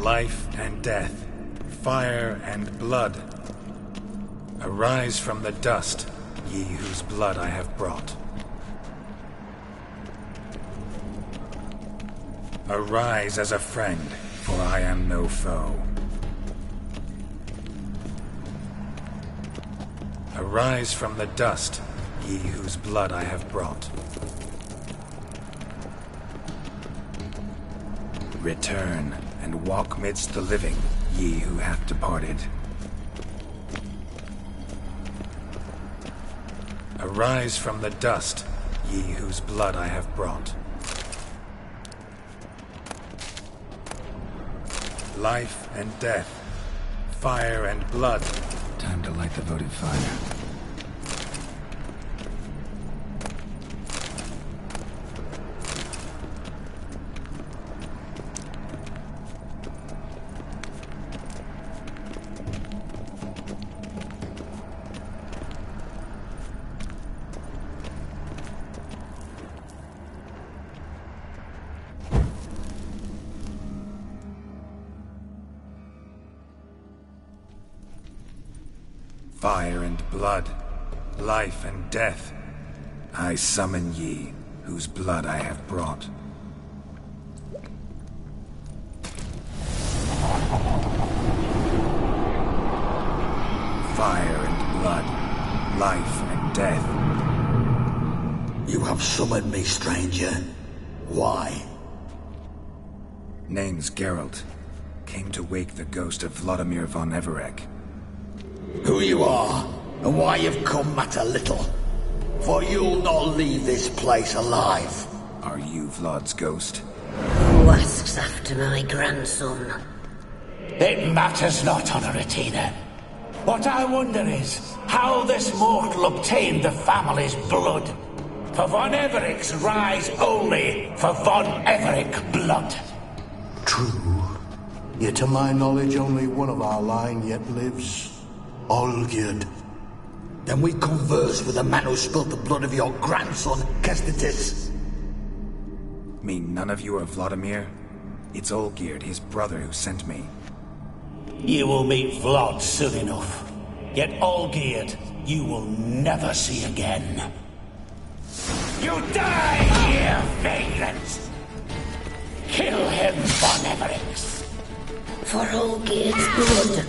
life and death, fire and blood. Arise from the dust, ye whose blood I have brought. Arise as a friend, for I am no foe. Arise from the dust, ye whose blood I have brought. Return, and walk midst the living, ye who have departed. Arise from the dust, ye whose blood I have brought. Life and death, fire and blood. Time to light the votive fire. Fire and blood, life and death, I summon ye, whose blood I have brought. Fire and blood, life and death. You have summoned me, stranger. Why? Name's Geralt. Came to wake the ghost of Vladimir von Everec. Who you are, and why you've come matter little. For you'll not leave this place alive. Are you Vlad's ghost? Who asks after my grandson? It matters not, Honoratina. What I wonder is how this mortal obtained the family's blood. For von Everec's rise only for von Everec blood. True. Yet to my knowledge, only one of our line yet lives. Olgierd. Then we converse with the man who spilled the blood of your grandson, Kestitis. Mean none of you are Vladimir? It's Olgierd, his brother, who sent me. You will meet Vlad soon enough. Yet Olgierd, you will never see again. You die here, vagrant! Kill him, von Everec. For Olgierd's blood.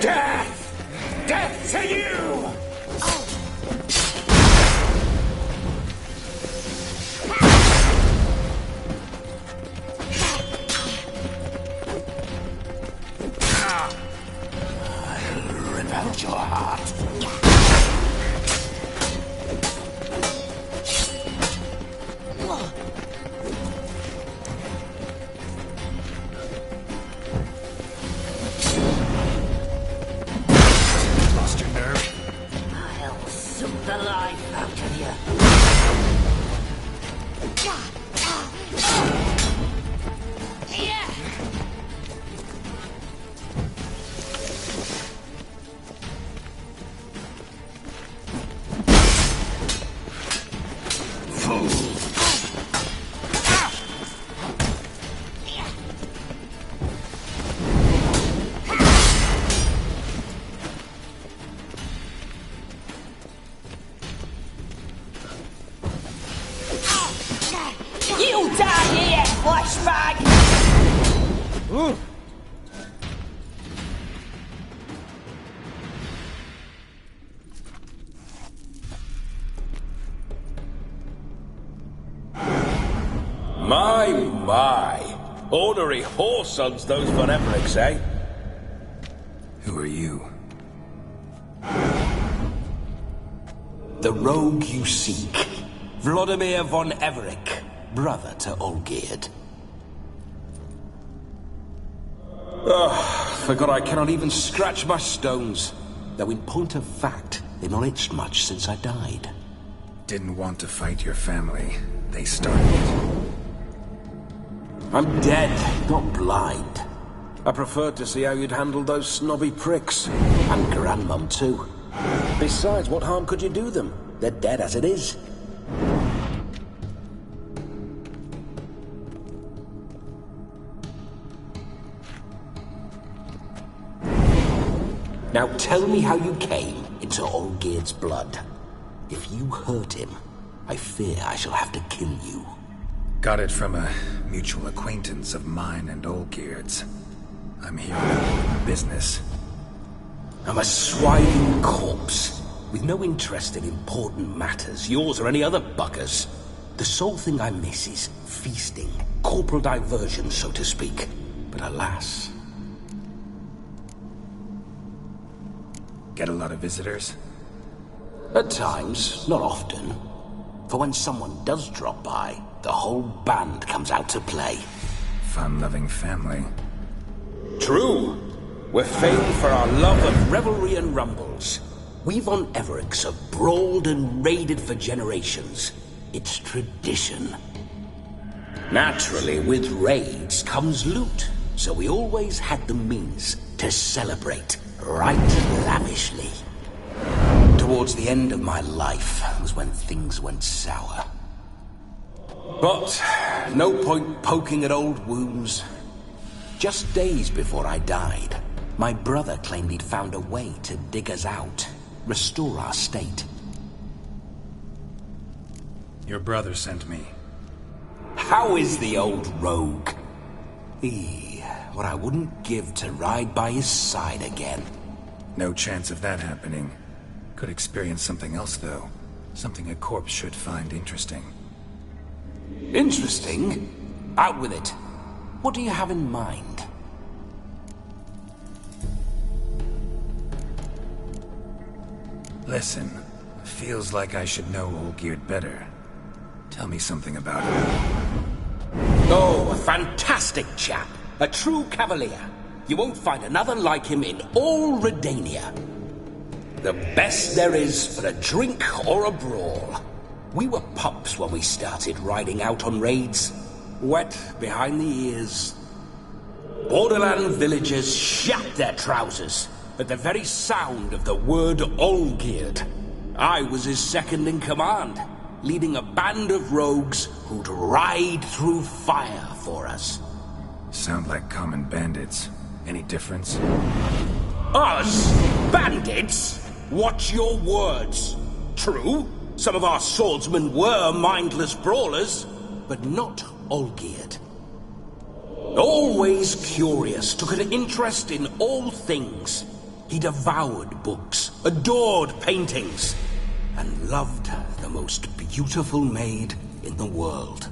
Death! Death to you! I'll rip out your heart. The life out of you. You die here, fleshbag! My! Ornery whoresons those von Everecs, eh? Who are you? The rogue you seek. Vladimir von Everec, brother to Olgierd. Forgot I cannot even scratch my stones. Though in point of fact, they've not itched much since I died. Didn't want to fight your family. They started it. I'm dead, not blind. I preferred to see how you'd handled those snobby pricks. And Grandmum, too. Besides, what harm could you do them? They're dead as it is. Now tell me how you came into Olgierd's blood. If you hurt him, I fear I shall have to kill you. Got it from a mutual acquaintance of mine and Olgierd's. I'm here on business. I'm a swine corpse, with no interest in important matters, yours or any other buggers. The sole thing I miss is feasting, corporal diversion, so to speak. But alas... Get a lot of visitors? At times, not often. For when someone does drop by, the whole band comes out to play. Fun-loving family. True. We're famed for our love of revelry and rumbles. We Von Evericks have brawled and raided for generations. It's tradition. Naturally, with raids comes loot, so we always had the means to celebrate right lavishly. Towards the end of my life was when things went sour. But no point poking at old wounds. Just days before I died, my brother claimed he'd found a way to dig us out, restore our state. Your brother sent me. How is the old rogue? What I wouldn't give to ride by his side again. No chance of that happening. Could experience something else, though. Something a corpse should find interesting. Interesting? Out with it. What do you have in mind? Listen, feels like I should know Olgierd better. Tell me something about him. Oh, a fantastic chap. A true cavalier. You won't find another like him in all Redania. The best there is for a drink or a brawl. We were pups when we started riding out on raids. Wet behind the ears. Borderland villagers shat their trousers at the very sound of the word Olgierd. I was his second in command, leading a band of rogues who'd ride through fire for us. Sound like common bandits. Any difference? Us? Bandits? Watch your words. True, some of our swordsmen were mindless brawlers, but not Olgierd. Always curious, took an interest in all things. He devoured books, adored paintings, and loved the most beautiful maid in the world.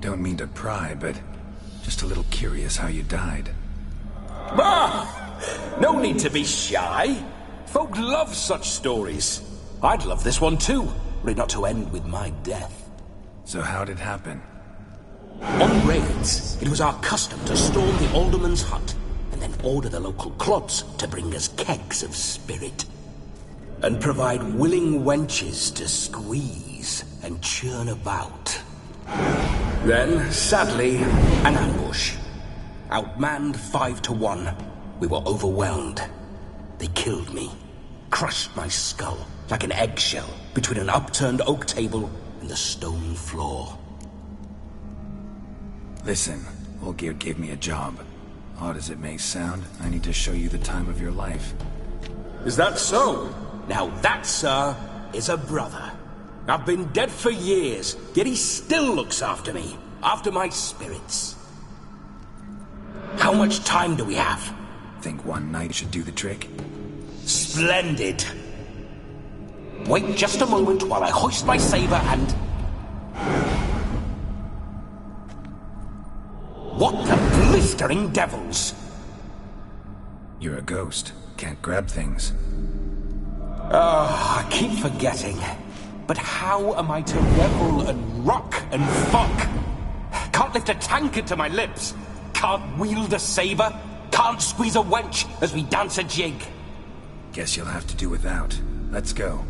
Don't mean to pry, but just a little curious how you died. No need to be shy. Folk love such stories. I'd love this one too, were it not to end with my death. So how'd it happen? On raids, it was our custom to storm the alderman's hut, and then order the local clods to bring us kegs of spirit. And provide willing wenches to squeeze and churn about. Then, sadly, an ambush. Outmanned 5-1, we were overwhelmed. They killed me, crushed my skull like an eggshell between an upturned oak table and the stone floor. Listen, Olgierd gave me a job. Odd as it may sound, I need to show you the time of your life. Is that so? Now that, sir, is a brother. I've been dead for years, yet he still looks after me, after my spirits. How much time do we have? Think one night should do the trick? Splendid. Wait just a moment while I hoist my saber and... What the blistering devils? You're a ghost. Can't grab things. I keep forgetting. But how am I to revel and rock and fuck? Can't lift a tankard to my lips. Can't wield a saber. Can't squeeze a wench as we dance a jig. Guess you'll have to do without. Let's go.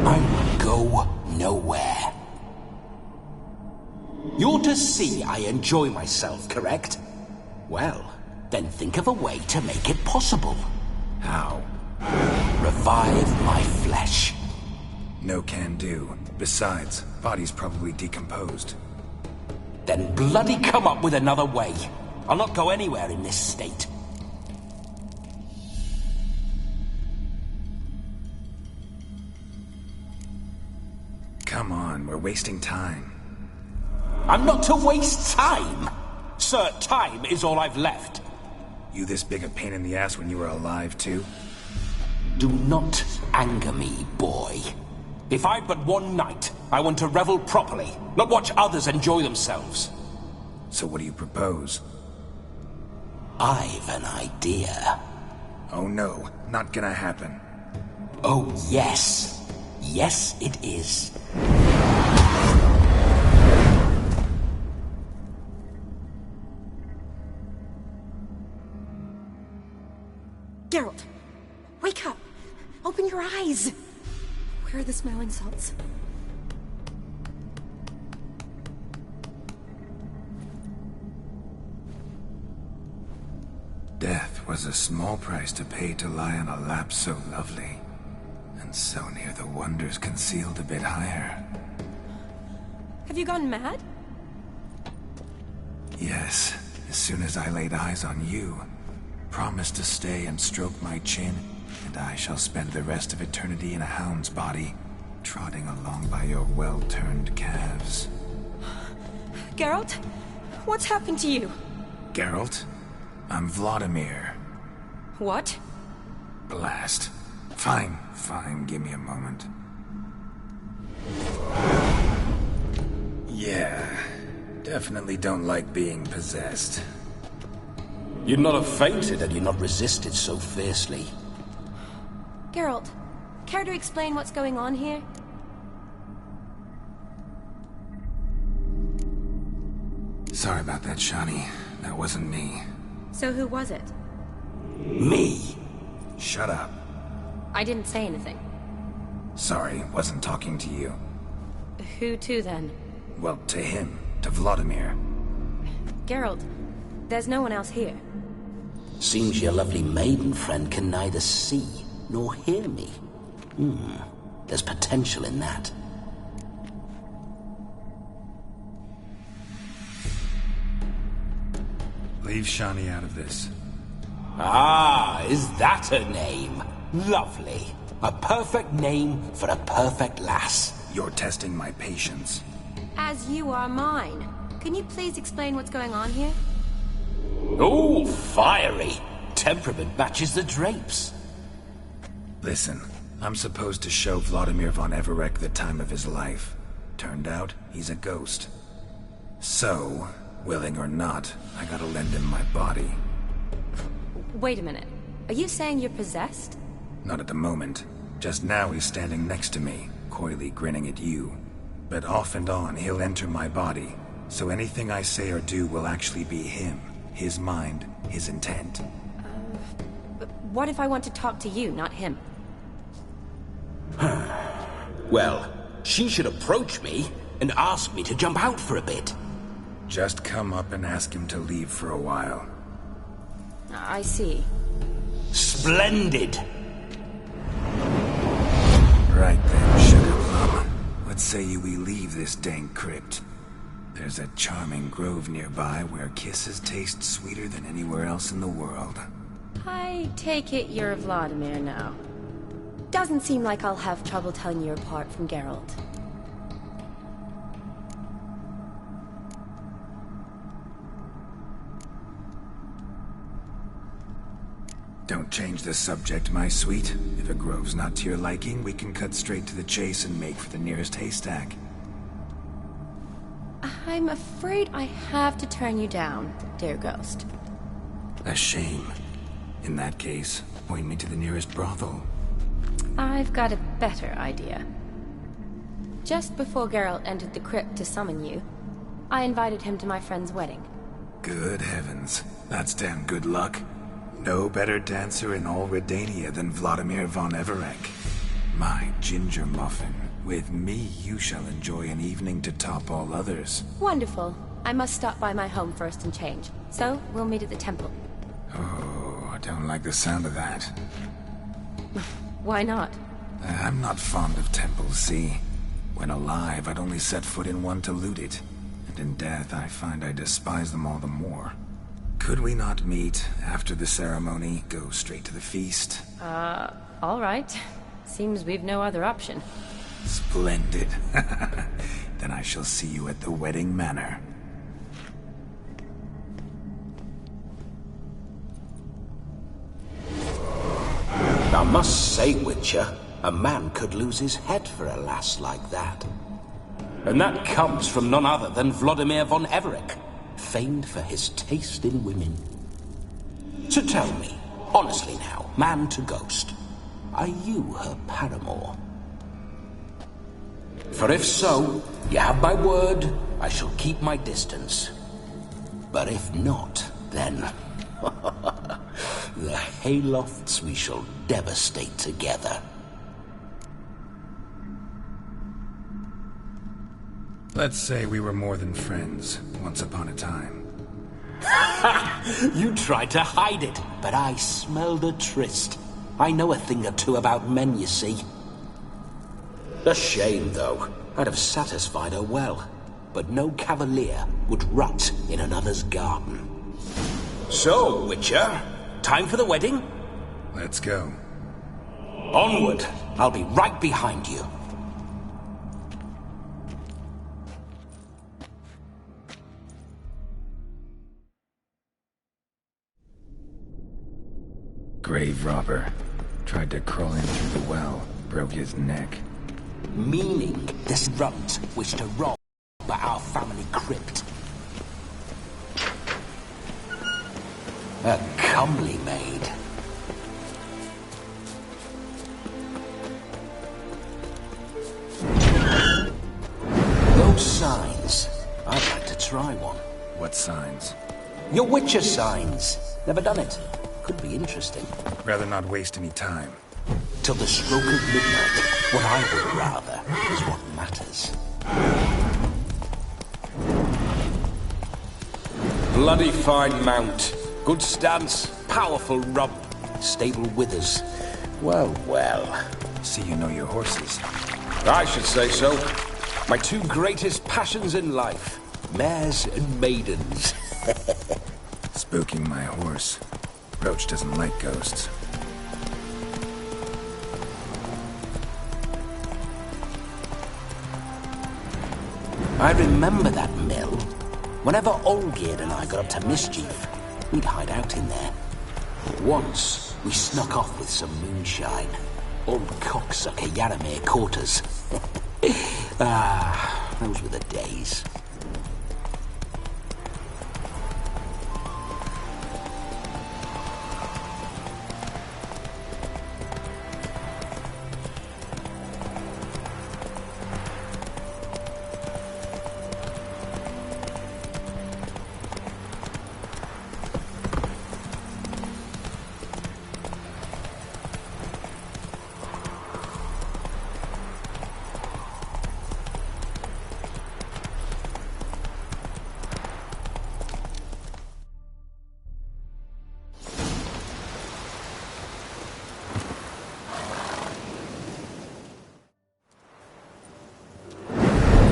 I will go nowhere. You're to see I enjoy myself, correct? Well, then think of a way to make it possible. How? Revive my flesh. No can do. Besides, body's probably decomposed. Then bloody come up with another way. I'll not go anywhere in this state. Come on, we're wasting time. I'm not to waste time! Sir, time is all I've left. You this big a pain in the ass when you were alive, too? Do not anger me, boy. If I've but one night, I want to revel properly, not watch others enjoy themselves. So what do you propose? I've an idea. Oh no, not gonna happen. Oh yes. Yes, it is. Geralt, wake up! Open your eyes! Where are the smelling salts? Death was a small price to pay to lie on a lap so lovely, and so near the wonders concealed a bit higher. Have you gone mad? Yes, as soon as I laid eyes on you, promise to stay and stroke my chin, and I shall spend the rest of eternity in a hound's body, trotting along by your well-turned calves. Geralt? What's happened to you? Geralt? I'm Vladimir. What? Blast. Fine, give me a moment. Yeah, definitely don't like being possessed. You'd not have fainted had you not resisted so fiercely. Geralt, care to explain what's going on here? Sorry about that, Shani. That wasn't me. So who was it? Me. Shut up. I didn't say anything. Sorry, wasn't talking to you. Who to then? Well, to him. To Vladimir. Geralt, there's no one else here. Seems your lovely maiden friend can neither see nor hear me. There's potential in that. Leave Shani out of this. Ah, is that her name? Lovely. A perfect name for a perfect lass. You're testing my patience. As you are mine. Can you please explain what's going on here? Oh, fiery. Temperament matches the drapes. Listen, I'm supposed to show Vladimir von Everec the time of his life. Turned out, he's a ghost. So, willing or not, I gotta lend him my body. Wait a minute. Are you saying you're possessed? Not at the moment. Just now he's standing next to me, coyly grinning at you. But off and on, he'll enter my body. So anything I say or do will actually be him. His mind, his intent. But what if I want to talk to you, not him? Well, she should approach me and ask me to jump out for a bit. Just come up and ask him to leave for a while. I see. Splendid! Right then, sugar plum. What say you we leave this dank crypt? There's a charming grove nearby where kisses taste sweeter than anywhere else in the world. I take it you're Vladimir now. Doesn't seem like I'll have trouble telling you apart from Geralt. Don't change the subject, my sweet. If a grove's not to your liking, we can cut straight to the chase and make for the nearest haystack. I'm afraid I have to turn you down, dear ghost. A shame. In that case, point me to the nearest brothel. I've got a better idea. Just before Geralt entered the crypt to summon you, I invited him to my friend's wedding. Good heavens. That's damn good luck. No better dancer in all Redania than Vladimir von Everec. My ginger muffin. With me, you shall enjoy an evening to top all others. Wonderful. I must stop by my home first and change. So, we'll meet at the temple. Oh, I don't like the sound of that. Why not? I'm not fond of temples, see? When alive, I'd only set foot in one to loot it. And in death, I find I despise them all the more. Could we not meet after the ceremony, go straight to the feast? All right. Seems we've no other option. Splendid. Then I shall see you at the wedding manor. I must say, Witcher, a man could lose his head for a lass like that. And that comes from none other than Vladimir von Everec, famed for his taste in women. So tell me, honestly now, man to ghost, are you her paramour? For if so, you have my word, I shall keep my distance. But if not, then... the Haylofts we shall devastate together. Let's say we were more than friends, once upon a time. You tried to hide it, but I smelled a tryst. I know a thing or two about men, you see. A shame, though. I'd have satisfied her well, but no cavalier would rot in another's garden. So, Witcher, time for the wedding? Let's go. Onward! I'll be right behind you. Grave robber. Tried to crawl in through the well, broke his neck. Meaning this runt wished to rob our family crypt. A comely maid. Those signs. I'd like to try one. What signs? Your Witcher signs. Never done it. Could be interesting. Rather not waste any time. Till the stroke of midnight. What I would rather is what matters. Bloody fine mount. Good stance, powerful rump, stable withers. Well, well. See you know your horses. I should say so. My two greatest passions in life. Mares and maidens. Spooking my horse. Roach doesn't like ghosts. I remember that mill. Whenever Olgierd and I got up to mischief, we'd hide out in there. Once, we snuck off with some moonshine. Old cocksucker Yaramir caught us. Those were the days.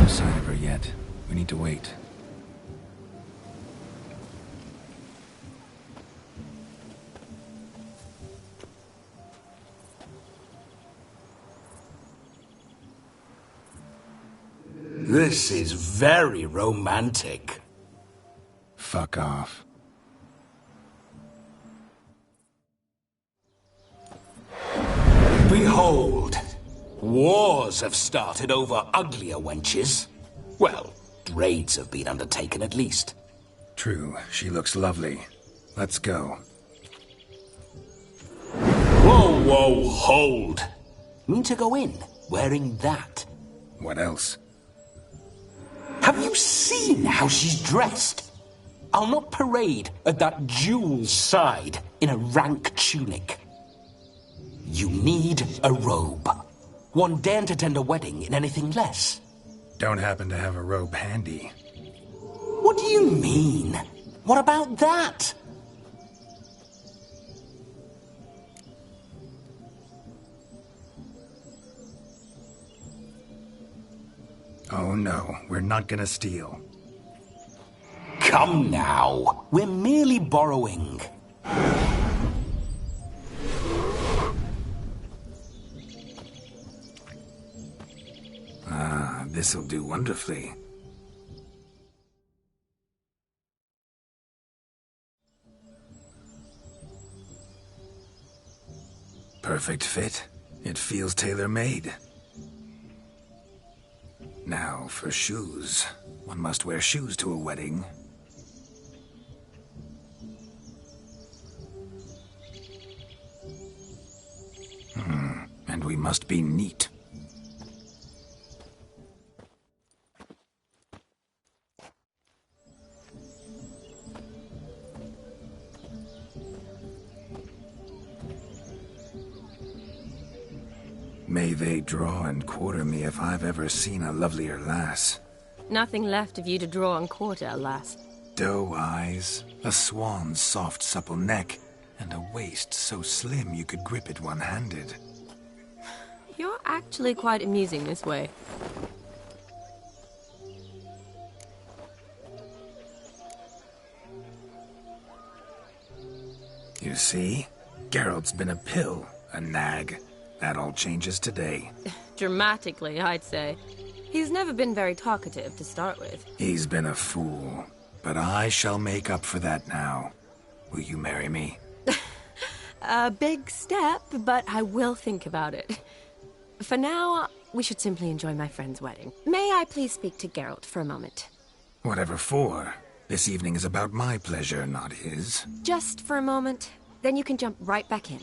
Sign of her yet. We need to wait. This is very romantic. Fuck off. Behold! Wars have started over uglier wenches. Well, raids have been undertaken at least. True, she looks lovely. Let's go. Whoa, whoa, hold. Mean to go in wearing that? What else? Have you seen how she's dressed? I'll not parade at that jewel's side in a rank tunic. You need a robe. One daren't attend a wedding in anything less. Don't happen to have a robe handy. What do you mean? What about that? Oh no, we're not gonna steal. Come now, we're merely borrowing. Ah, this'll do wonderfully. Perfect fit. It feels tailor-made. Now, for shoes. One must wear shoes to a wedding. And we must be neat. May they draw and quarter me if I've ever seen a lovelier lass. Nothing left of you to draw and quarter, alas. Doe eyes, a swan's soft supple neck, and a waist so slim you could grip it one-handed. You're actually quite amusing this way. You see? Geralt's been a pill, a nag. That all changes today. Dramatically, I'd say. He's never been very talkative to start with. He's been a fool, but I shall make up for that now. Will you marry me? A big step, but I will think about it. For now, we should simply enjoy my friend's wedding. May I please speak to Geralt for a moment? Whatever for. This evening is about my pleasure, not his. Just for a moment, then you can jump right back in.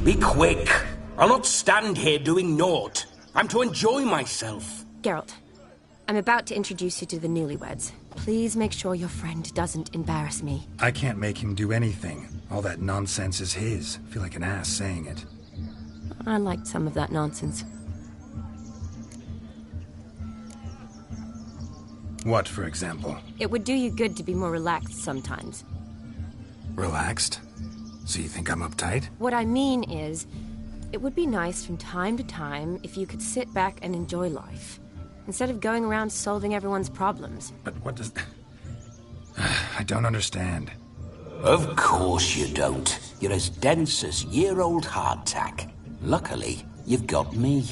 Be quick! I'll not stand here doing naught. I'm to enjoy myself. Geralt, I'm about to introduce you to the newlyweds. Please make sure your friend doesn't embarrass me. I can't make him do anything. All that nonsense is his. I feel like an ass saying it. I liked some of that nonsense. What, for example? It would do you good to be more relaxed sometimes. Relaxed? So you think I'm uptight? What I mean is, it would be nice from time to time if you could sit back and enjoy life, instead of going around solving everyone's problems. But what does... I don't understand. Of course you don't. You're as dense as year-old hardtack. Luckily, you've got me.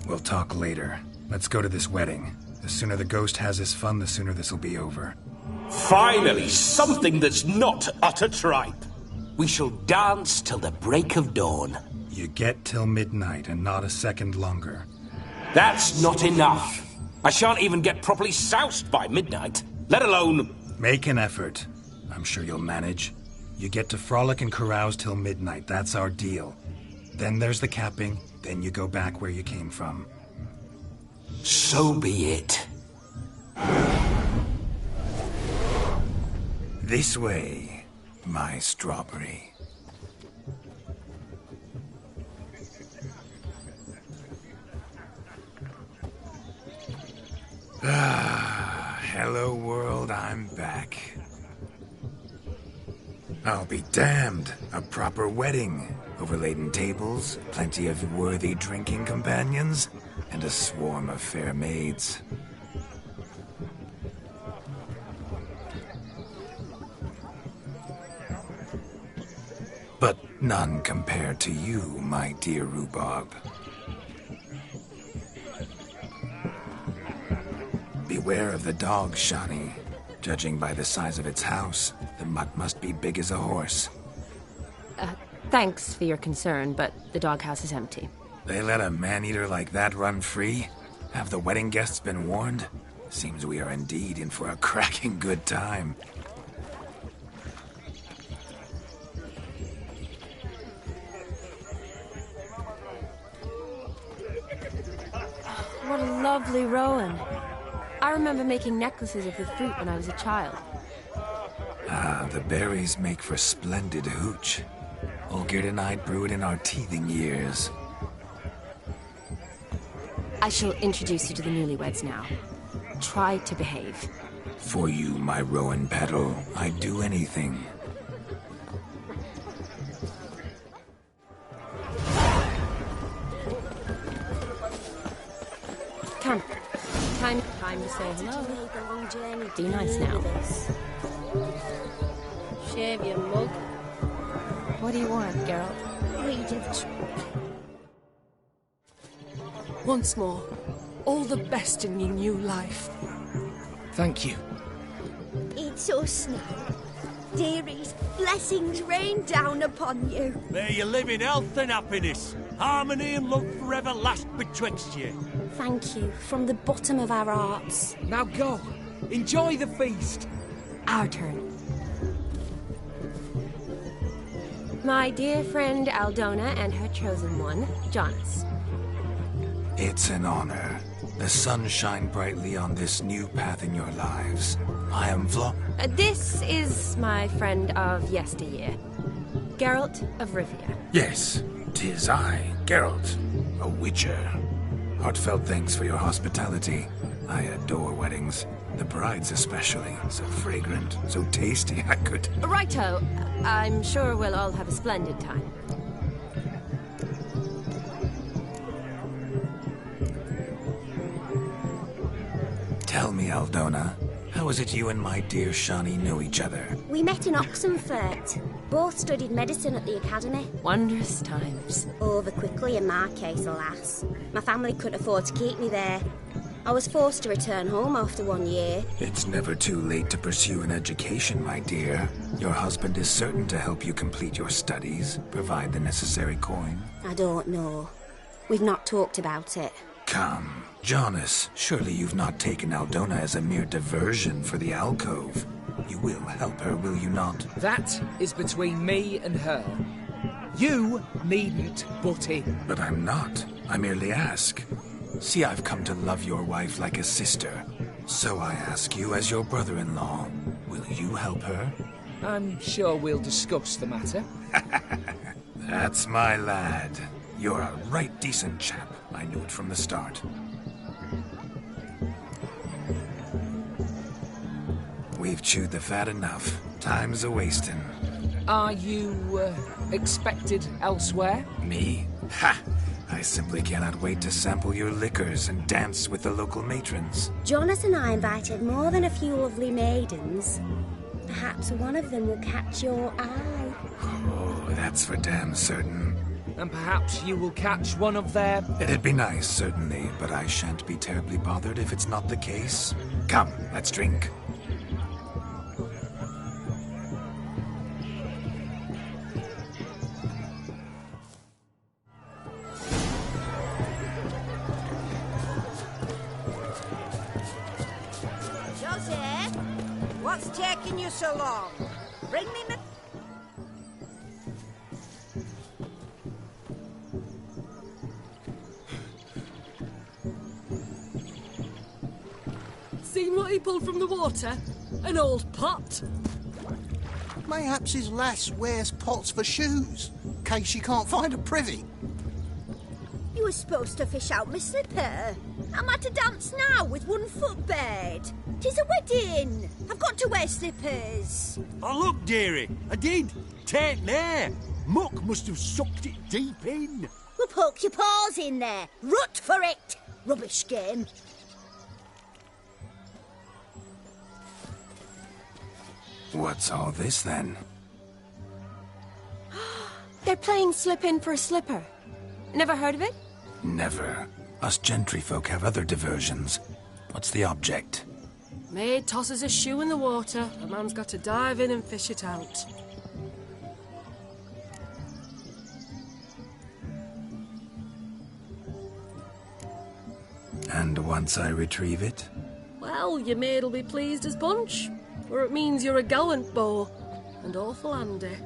We'll talk later. Let's go to this wedding. The sooner the ghost has his fun, the sooner this'll be over. Finally, something that's not utter tripe. We shall dance till the break of dawn. You get till midnight and not a second longer. That's not enough. I shan't even get properly soused by midnight, let alone... Make an effort. I'm sure you'll manage. You get to frolic and carouse till midnight. That's our deal. Then there's the capping. Then you go back where you came from. So be it. This way, my strawberry. Ah, hello world, I'm back. I'll be damned. A proper wedding. Overladen tables, plenty of worthy drinking companions, and a swarm of fair maids. But none compared to you, my dear rhubarb. Beware of the dog, Shani. Judging by the size of its house, the mutt must be big as a horse. Thanks for your concern, but the doghouse is empty. They let a man-eater like that run free? Have the wedding guests been warned? Seems we are indeed in for a cracking good time. What a lovely rowan. I remember making necklaces of the fruit when I was a child. Ah, the berries make for splendid hooch. Olgerd and I brewed in our teething years. I shall introduce you to the newlyweds now. Try to behave. For you, my rowan petal, I'd do anything. Come. Time to say hello. Be nice now. Shave your mug. What do you want, Geralt? Read it. Once more, all the best in your new life. Thank you. It's us now. Dearies, blessings rain down upon you. May you live in health and happiness. Harmony and love forever last betwixt you. Thank you, from the bottom of our hearts. Now go. Enjoy the feast. Our turn. My dear friend Aldona and her chosen one, Jonas. It's an honor. The sun shine brightly on this new path in your lives. I am This is my friend of yesteryear, Geralt of Rivia. Yes, 'tis I, Geralt, a witcher. Heartfelt thanks for your hospitality. I adore weddings. The brides especially. So fragrant, so tasty, I could... Righto. I'm sure we'll all have a splendid time. Tell me, Aldona, how is it you and my dear Shani know each other? We met in Oxenfurt. Both studied medicine at the academy. Wondrous times. Over quickly in my case, alas. My family couldn't afford to keep me there. I was forced to return home after 1 year. It's never too late to pursue an education, my dear. Your husband is certain to help you complete your studies, provide the necessary coin. I don't know. We've not talked about it. Come, Jonas, surely you've not taken Aldona as a mere diversion for the alcove. You will help her, will you not? That is between me and her. You needn't butt in. But I'm not. I merely ask. See, I've come to love your wife like a sister. So I ask you as your brother-in-law, will you help her? I'm sure we'll discuss the matter. That's my lad. You're a right decent chap. I knew it from the start. We've chewed the fat enough. Time's a-wasting. Are you, expected elsewhere? Me? Ha! I simply cannot wait to sample your liquors and dance with the local matrons. Jonas and I invited more than a few lovely maidens. Perhaps one of them will catch your eye. Oh, that's for damn certain. And perhaps you will catch one of their... It'd be nice, certainly, but I shan't be terribly bothered if it's not the case. Come, let's drink. Joseph, what's taking you so long? Bring me the... Seen what he pulled from the water? An old pot. Mayhaps his lass wears pots for shoes, in case she can't find a privy. You were supposed to fish out my slipper. I'm at a dance now with one foot bared. 'Tis a wedding. I've got to wear slippers. Oh, look, dearie, I did. Tain't there. Muck must have sucked it deep in. Well, poke your paws in there. Rut for it. Rubbish game. What's all this, then? They're playing slip-in for a slipper. Never heard of it? Never. Us gentry folk have other diversions. What's the object? Maid tosses a shoe in the water. A man's got to dive in and fish it out. And once I retrieve it? Well, your maid'll be pleased as punch. Or it means you're a gallant beau. And awful handy.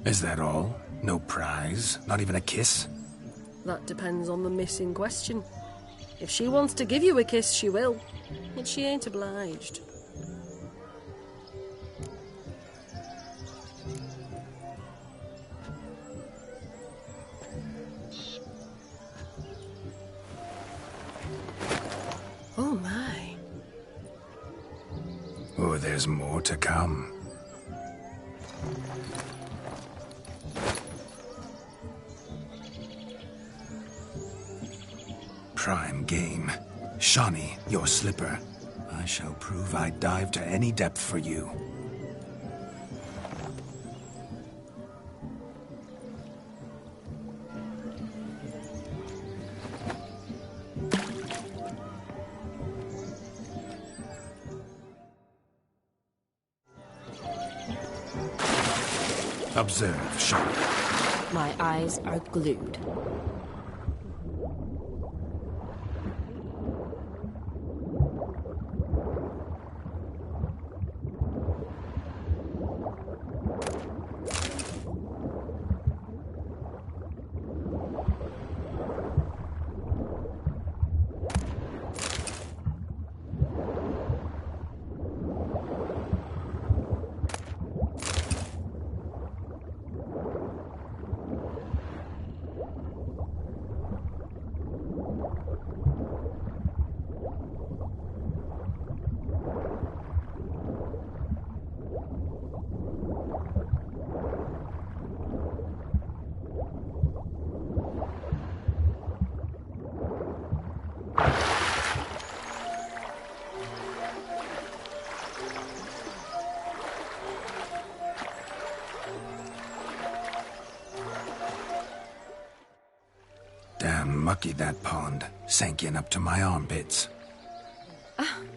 Is that all? No prize? Not even a kiss? That depends on the miss in question. If she wants to give you a kiss, she will. But she ain't obliged. Oh my. Oh, there's more to come. Prime game. Shawnee, your slipper. I shall prove I'd dive to any depth for you. Observe, Shawnee. My eyes are glued. Damn mucky, that pond. Sank in up to my armpits.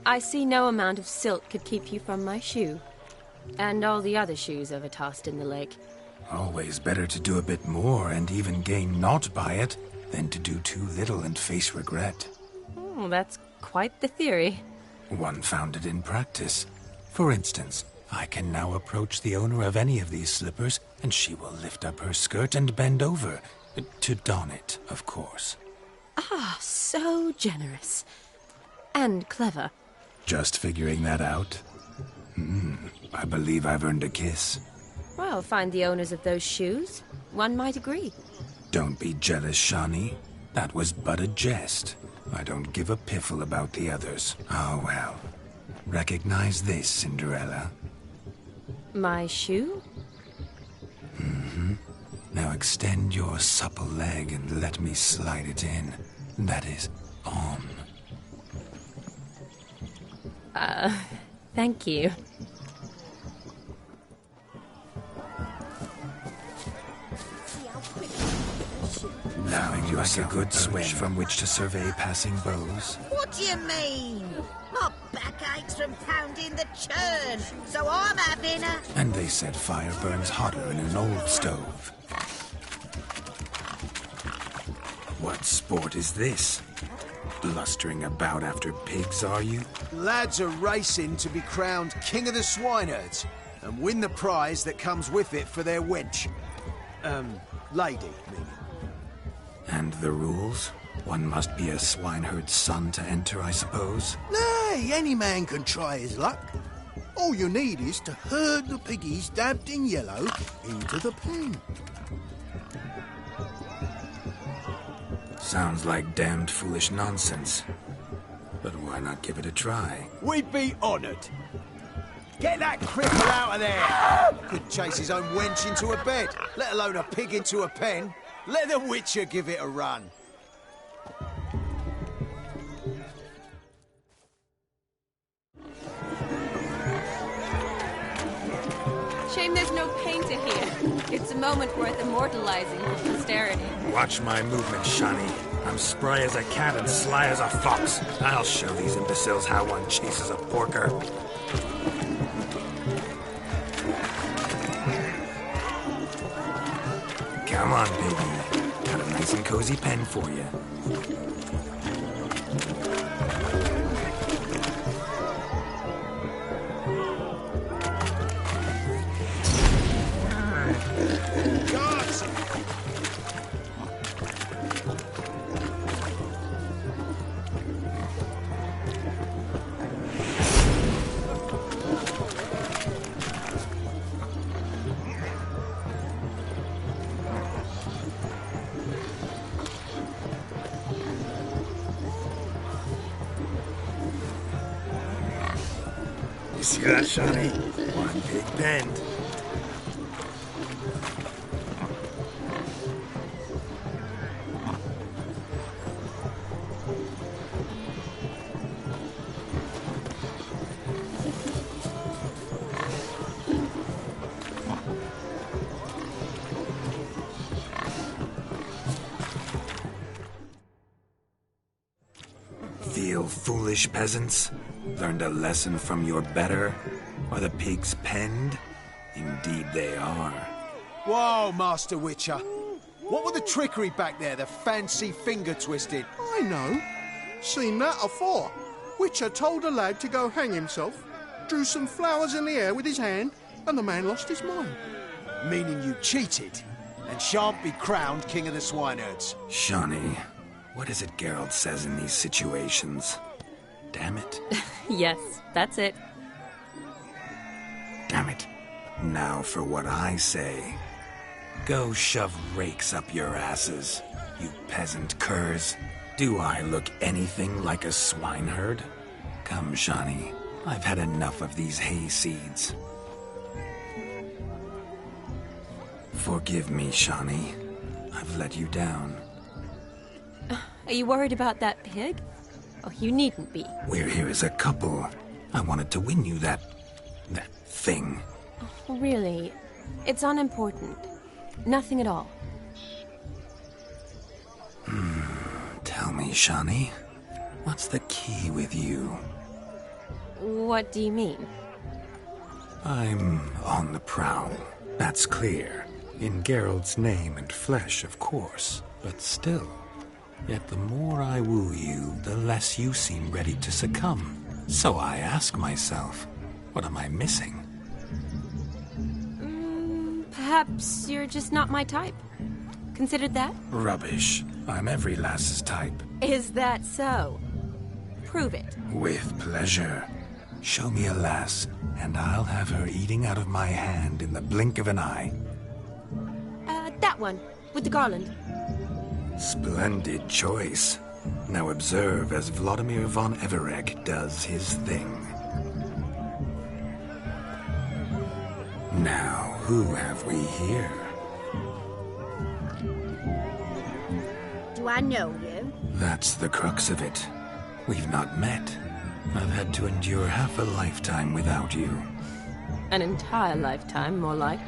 I see no amount of silt could keep you from my shoe. And all the other shoes ever tossed in the lake. Always better to do a bit more and even gain naught by it than to do too little and face regret. Oh, that's quite the theory. One founded in practice. For instance, I can now approach the owner of any of these slippers, and she will lift up her skirt and bend over. To don it, of course. Ah, so generous. And clever. Just figuring that out? I believe I've earned a kiss. Well, find the owners of those shoes. One might agree. Don't be jealous, Shawnee. That was but a jest. I don't give a piffle about the others. Oh, well. Recognize this, Cinderella. My shoe? Now extend your supple leg and let me slide it in. That is, on. Thank you. Now you like a good swing from which to survey passing bows. What do you mean? My back aches from pounding the churn, so I'm having a... And they said fire burns hotter in an old stove. What sport is this? Blustering about after pigs, are you? Lads are racing to be crowned King of the Swineherds and win the prize that comes with it for their wench. Lady, meaning. And the rules? One must be a swineherd's son to enter, I suppose? Nay, any man can try his luck. All you need is to herd the piggies dabbed in yellow into the pen. Sounds like damned foolish nonsense. But why not give it a try? We'd be honoured. Get that cripple out of there! Could chase his own wench into a bed, let alone a pig into a pen. Let the Witcher give it a run. Shame there's no painter here. It's a moment worth immortalizing for posterity. Watch my movement, Shawnee. I'm spry as a cat and sly as a fox. I'll show these imbeciles how one chases a porker. Come on, baby. Got a nice and cozy pen for you. See that, Shani? One big bend. Feel foolish, peasants? Learned a lesson from your better? Are the pigs penned? Indeed they are. Whoa, Master Witcher. What were the trickery back there, the fancy finger twisting? I know. Seen that afore. Witcher told a lad to go hang himself, drew some flowers in the air with his hand, and the man lost his mind. Meaning you cheated, and shan't be crowned King of the Swineherds. Shani, what is it Geralt says in these situations? Damn it. Yes, that's it. Damn it. Now for what I say. Go shove rakes up your asses, you peasant curs. Do I look anything like a swineherd? Come, Shani. I've had enough of these hay seeds. Forgive me, Shani. I've let you down. Are you worried about that pig? Oh, you needn't be. We're here as a couple. I wanted to win you that thing. Oh, really? It's unimportant. Nothing at all. Tell me, Shani, what's the key with you? What do you mean? I'm on the prowl. That's clear. In Geralt's name and flesh, of course. But still. Yet the more I woo you, the less you seem ready to succumb. So I ask myself, what am I missing? Perhaps you're just not my type. Considered that? Rubbish. I'm every lass's type. Is that so? Prove it. With pleasure. Show me a lass, and I'll have her eating out of my hand in the blink of an eye. That one, with the garland. Splendid choice. Now observe as Vladimir von Everec does his thing. Now, who have we here? Do I know you? That's the crux of it. We've not met. I've had to endure half a lifetime without you. An entire lifetime, more like.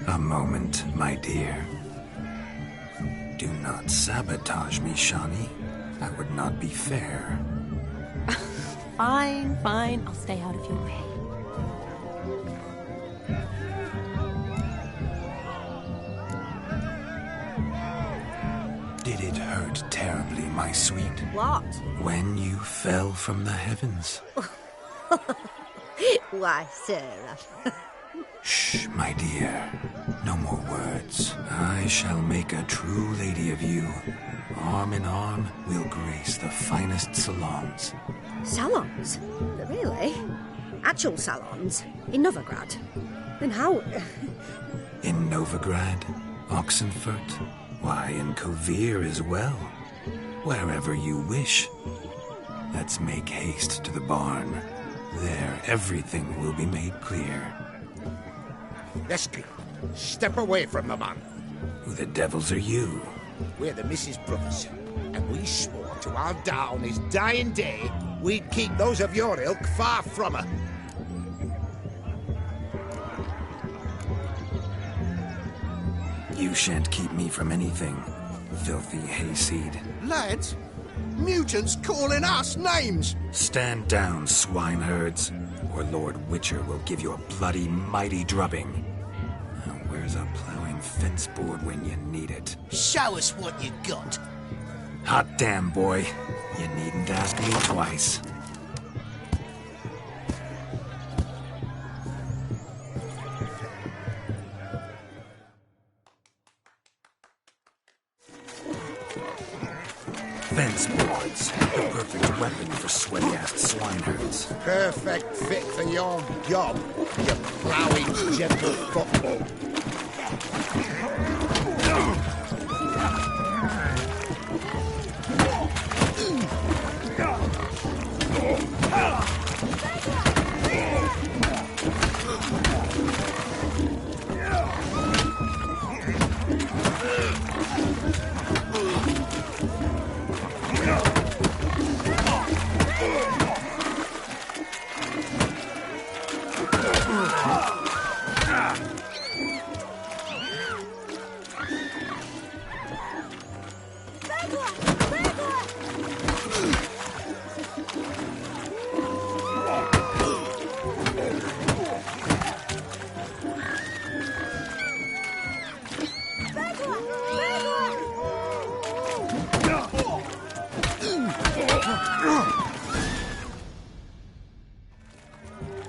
A moment, my dear. Do not sabotage me, Shani. That would not be fair. Fine, fine. I'll stay out of your way. Did it hurt terribly, my sweet? What? When you fell from the heavens. Why, Sarah. Shh, my dear. No more words. I shall make a true lady of you. Arm in arm, we'll grace the finest salons. Salons? Really? Actual salons? In Novigrad? Then how... In Novigrad, Oxenfurt, why, in Kovir as well. Wherever you wish. Let's make haste to the barn. There, everything will be made clear. Lesky, step away from the man. Who the devils are you? We're the Mrs. Brothers, and we swore to our Da on his dying day we'd keep those of your ilk far from her. You shan't keep me from anything, filthy hayseed. Lads, mutants calling us names. Stand down, swineherds, or Lord Witcher will give you a bloody mighty drubbing. Now, where's a plowing fence board when you need it? Show us what you got. Hot damn, boy. You needn't ask me twice. Fence boards. The perfect weapon for sweaty-ass swineherds. Perfect fit for your job, you ploughing gentle football.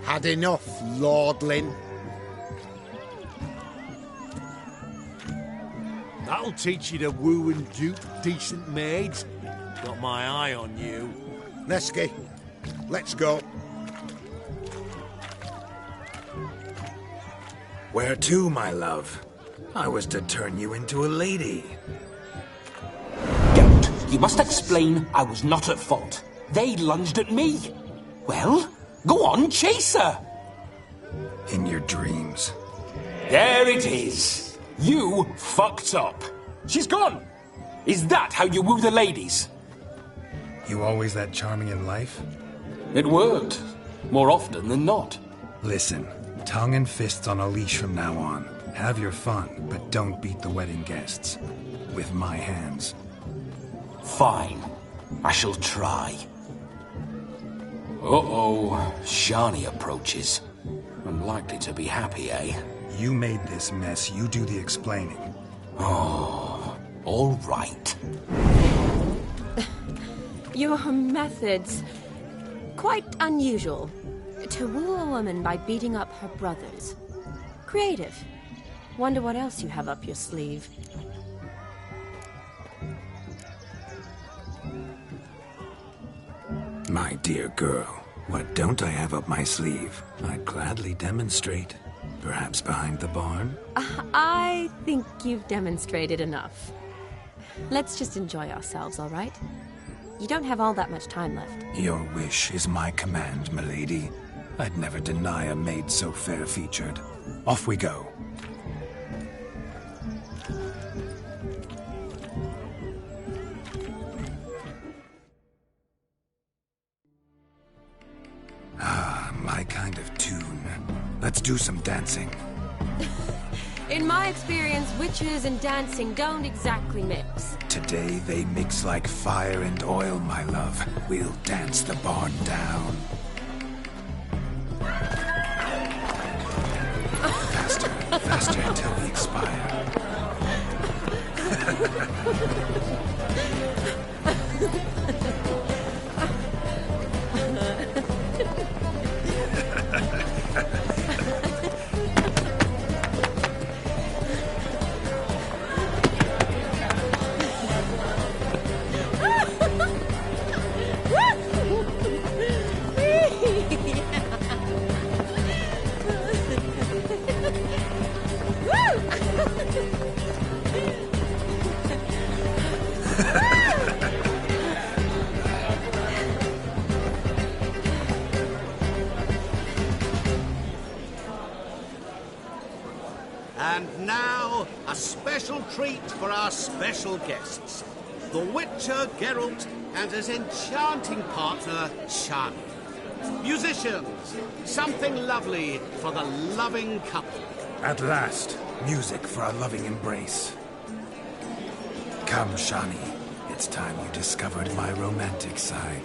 Had enough, lordling. That'll teach you to woo and dupe decent maids. Got my eye on you. Nesky, let's go. Where to, my love? I was to turn you into a lady. Don't. You must explain I was not at fault. They lunged at me. Well, go on, chase her. In your dreams. There it is. You fucked up. She's gone. Is that how you woo the ladies? You always that charming in life? It worked. More often than not. Listen, tongue and fists on a leash from now on. Have your fun, but don't beat the wedding guests. With my hands. Fine. I shall try. Uh-oh. Shani approaches. Unlikely to be happy, eh? You made this mess. You do the explaining. Oh, all right. Your methods... quite unusual. To woo a woman by beating up her brothers. Creative. Wonder what else you have up your sleeve. My dear girl, what don't I have up my sleeve? I'd gladly demonstrate. Perhaps behind the barn? I think you've demonstrated enough. Let's just enjoy ourselves, all right? You don't have all that much time left. Your wish is my command, milady. I'd never deny a maid so fair-featured. Off we go. Ah, my kind of tune. Let's do some dancing. In my experience, witches and dancing don't exactly mix. Today they mix like fire and oil, my love. We'll dance the barn down. Faster, faster until we expire. And now, a special treat for our special guests. The Witcher Geralt and his enchanting partner, Shani. Musicians, something lovely for the loving couple. At last, music for a loving embrace. Come, Shani. It's time you discovered my romantic side.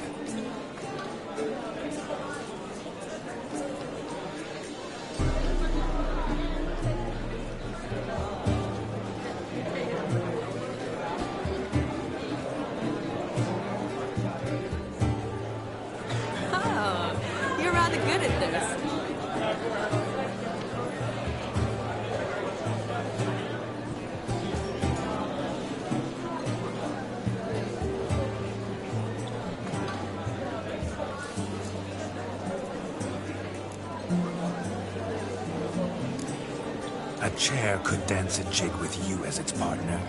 Oh, you're rather good at this. A chair could dance a jig with you as its partner.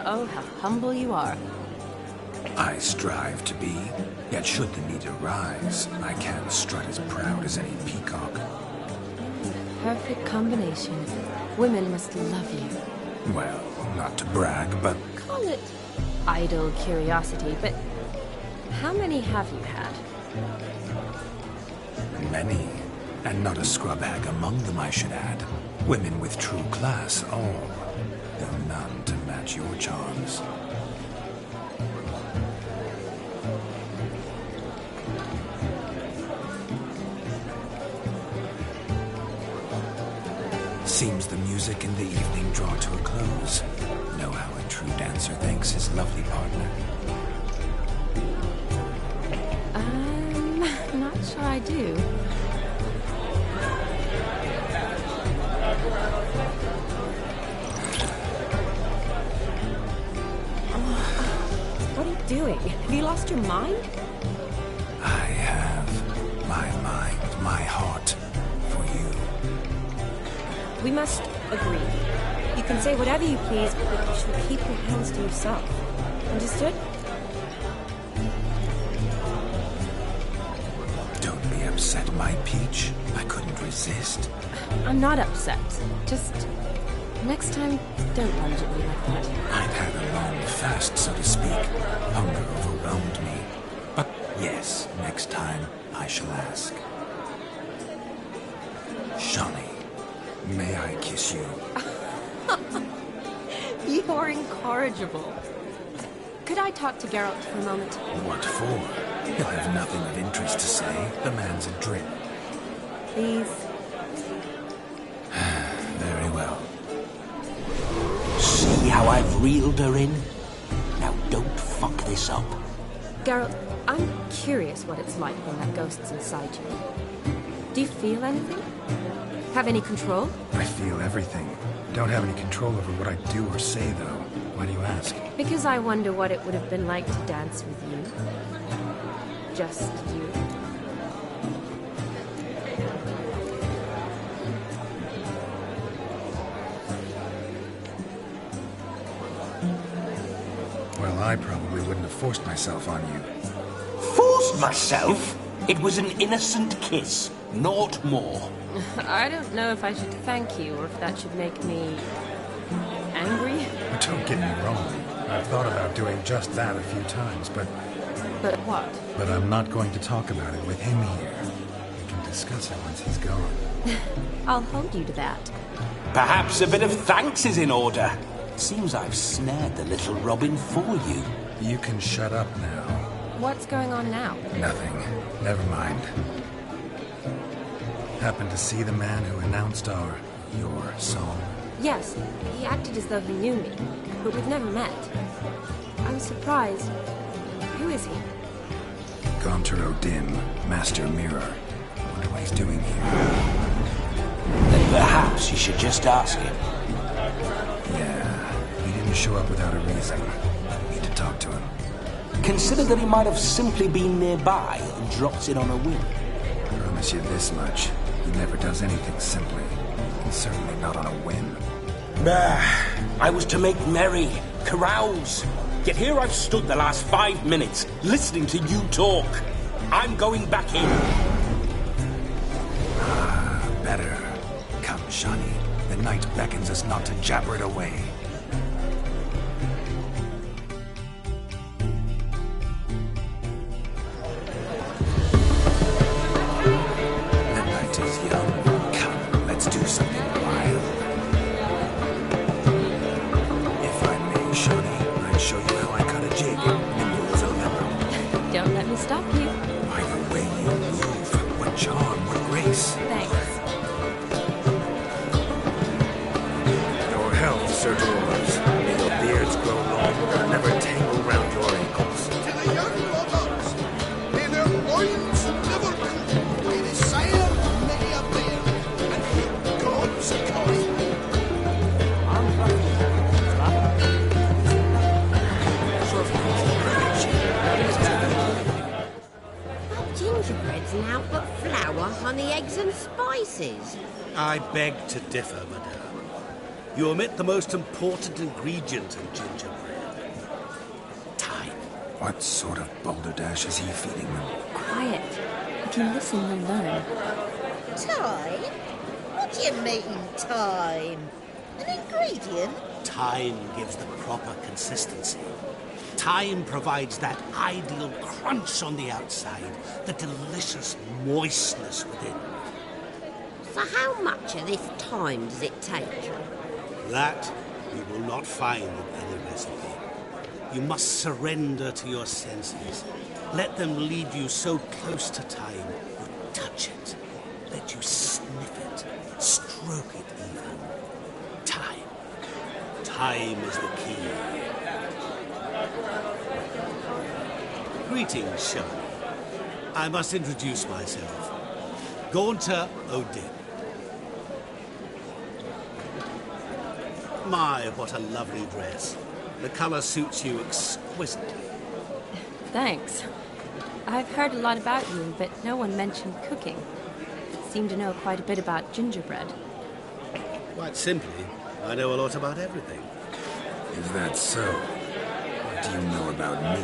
Oh, how humble you are. I strive to be, yet should the need arise, I can strut as proud as any peacock. Perfect combination. Women must love you. Well, not to brag, but Call it idle curiosity, but how many have you had? many. And not a scrub hag among them, I should add. Women with true class, all. Though none to match your charms. Seems the music and the evening draw to a close. Know how a true dancer thanks his lovely partner. I'm not shall I do? What are you doing? Have you lost your mind? I have my mind, my heart for you. We must agree. You can say whatever you please, but you should keep your hands to yourself. Understood? Don't be upset, my peach. I couldn't resist. I'm not upset. Just next time, don't lunge at me like that. I've had a long fast, so to speak. Hunger overwhelmed me. But yes, next time I shall ask. Shani, may I kiss you? You're incorrigible. Could I talk to Geralt for a moment? What for? He'll have nothing of interest to say. The man's adrift. Please. Very well. See how I've reeled her in? Now don't fuck this up. Geralt, I'm curious what it's like when that ghost's inside you. Do you feel anything? Have any control? I feel everything. Don't have any control over what I do or say, though. Why do you ask? Because I wonder what it would have been like to dance with you. Just you. Well, I probably wouldn't have forced myself on you. Forced myself? It was an innocent kiss, naught more. I don't know if I should thank you or if that should make me angry. Don't get me wrong. I've thought about doing just that a few times, but... But what? But I'm not going to talk about it with him here. We can discuss it once he's gone. I'll hold you to that. Perhaps a bit of thanks is in order. Seems I've snared the little Robin for you. You can shut up now. What's going on now? Nothing. Never mind. Happened to see the man who announced your song? Yes, he acted as though he knew me, but we've never met. I was surprised. Who is he? Gaunter O'Dim, Master Mirror. Wonder what he's doing here. Then perhaps you should just ask him. Yeah, he didn't show up without a reason. Need to talk to him. Consider that he might have simply been nearby and dropped in on a whim. I promise you this much. He never does anything simply. And certainly not on a whim. I was to make merry, carouse. Yet here I've stood the last 5 minutes, listening to you talk. I'm going back in. Better. Come, Shani. The night beckons us not to jabber it away. The night is young. Come, let's do something wild. If I may, Shani, I'd show you how I cut a jig. Nimble as a leopard. Don't let me stop you. By the way you move, what charm, what grace. Thanks. Your health, Sir Dwarves. May your beards grow long and never tangle round your ankles. To the young robots, may their loins never cool. May the sire many a bear, and keep gods a coin. Gingerbread's now but flour, honey, eggs and spices. I beg to differ, madame. You omit the most important ingredient in gingerbread. Time. What sort of balderdash is he feeding them? Quiet. If you listen, you'll learn. Time? What do you mean, time? An ingredient? Time gives the proper consistency. Time provides that ideal crunch on the outside, the delicious moistness within. So how much of this time does it take? That you will not find in any recipe. You must surrender to your senses. Let them lead you so close to time, you touch it. Let you sniff it, stroke it even. Time. Time is the key. Greetings, Shani. I must introduce myself. Gaunter O'Din. My, what a lovely dress. The colour suits you exquisitely. Thanks. I've heard a lot about you, but no one mentioned cooking. You seem to know quite a bit about gingerbread. Quite simply, I know a lot about everything. Is that so? What do you know about me?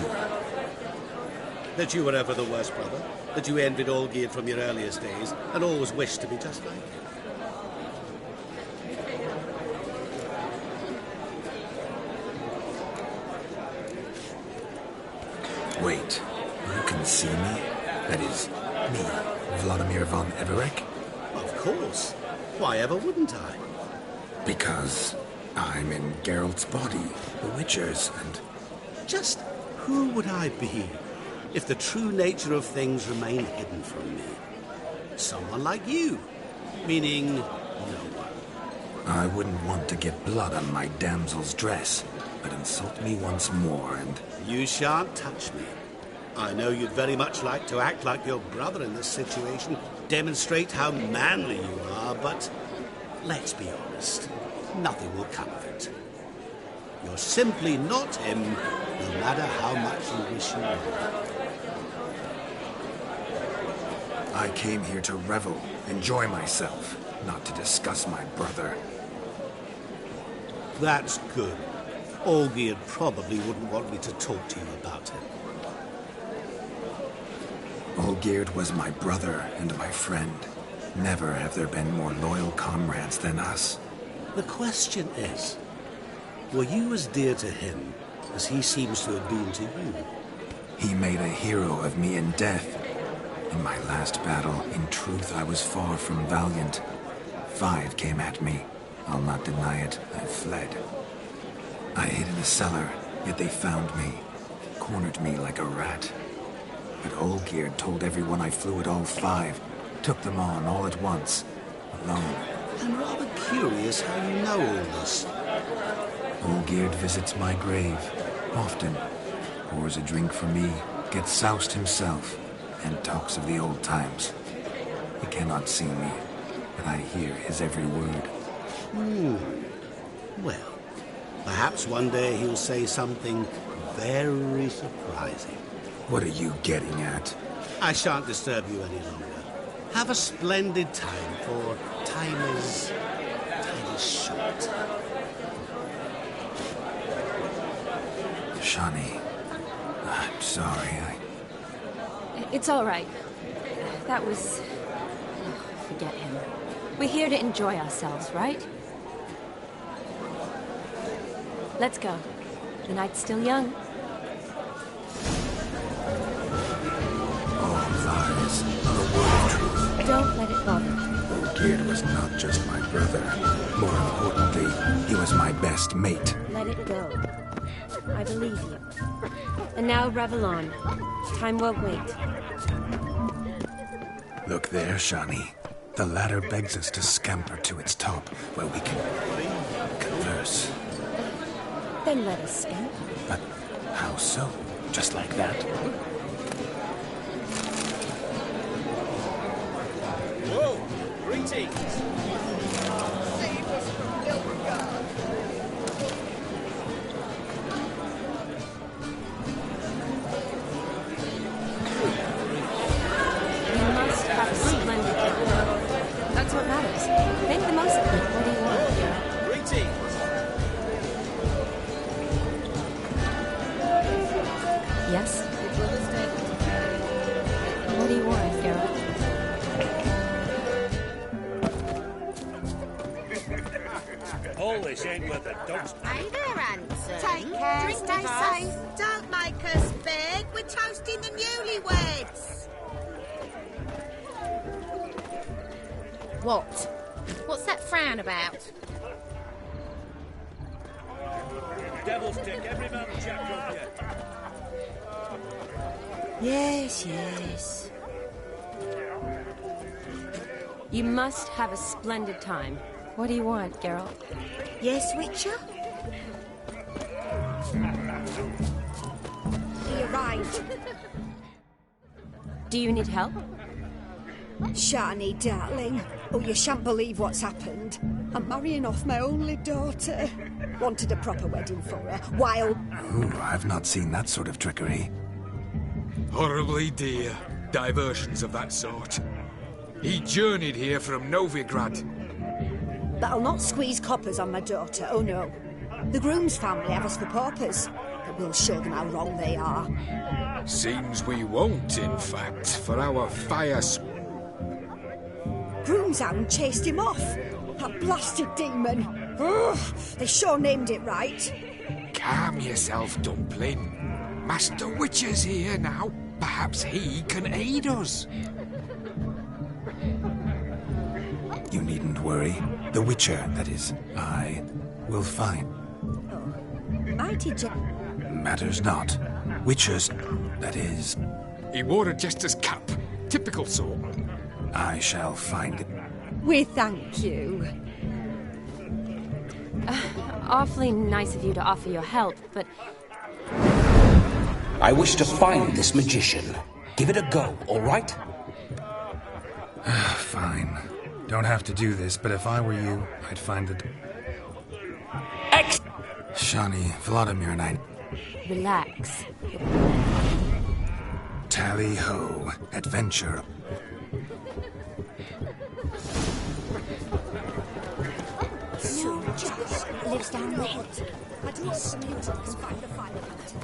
That you were ever the worst brother, that you envied Olgierd from your earliest days, and always wished to be just like him. Wait, you can see me? That is, me, Vladimir von Everec? Of course. Why ever wouldn't I? Because I'm in Geralt's body, the Witcher's, and... Just who would I be if the true nature of things remained hidden from me? Someone like you. Meaning, no one. I wouldn't want to get blood on my damsel's dress, but insult me once more and... You shan't touch me. I know you'd very much like to act like your brother in this situation, demonstrate how manly you are, but let's be honest, nothing will come of it. You're simply not him, no matter how much you wish you were. I came here to revel, enjoy myself, not to discuss my brother. That's good. Olgierd probably wouldn't want me to talk to you about him. Olgierd was my brother and my friend. Never have there been more loyal comrades than us. The question is, were you as dear to him as he seems to have been to you? He made a hero of me in death. In my last battle, in truth, I was far from valiant. 5 came at me. I'll not deny it, I fled. I hid in a cellar, yet they found me, cornered me like a rat. But Olgierd told everyone I flew at all 5, took them on all at once, alone. I'm rather curious how you know all this. Olgierd visits my grave, often, pours a drink for me, gets soused himself, and talks of the old times. He cannot see me, but I hear his every word. Well, perhaps one day he'll say something very surprising. What are you getting at? I shan't disturb you any longer. Have a splendid time, for time is short. Shani, I'm sorry, It's all right. That was... forget him. We're here to enjoy ourselves, right? Let's go. The night's still young. All lies, not a word of truth. Don't let it bother you. Olgierd was not just my brother. More importantly, he was my best mate. Let it go. I believe you. And now revel on. Time won't wait. Look there, Shani. The ladder begs us to scamper to its top, where we can converse. Then let us scamper. But how so? Just like that? Whoa! Greetings! You must have a splendid time. That's what matters. Make the most of it. What do you want, Geralt? Greetings! Yes? What do you want, Geralt? All this ain't worth a dog's... Hey there, handsome. Take care, Drink stay with us. safe. Don't make us beg. We're toasting the newlyweds. What? What's that frown about? Devil's take every man jack of you. Yes, yes. You must have a splendid time. What do you want, Geralt? Yes, Witcher? He arrived. Do you need help? Shani, darling. Oh, you shan't believe what's happened. I'm marrying off my only daughter. Wanted a proper wedding for her, while... Ooh, I've not seen that sort of trickery. Horribly dear diversions of that sort. He journeyed here from Novigrad. But I'll not squeeze coppers on my daughter, oh no. The groom's family have us for paupers, but we'll show them how wrong they are. Seems we won't, in fact, for our fire... Groom's hound chased him off. That blasted demon. Ugh, they sure named it right. Calm yourself, Dumpling. Master Witcher's here now. Perhaps he can aid us. You needn't worry. The Witcher, that is, I will find. Mighty Matters not. Witchers, that is... He wore a jester's cap. Typical sort. I shall find it. We thank you. Awfully nice of you to offer your help, but... I wish to find this magician. Give it a go, all right? Fine. Don't have to do this, but if I were you, I'd find the... Shani, Vladimir and I... Relax. Tally-ho. Adventure. No, Josh lives down there. I do not commute and find the fire pit.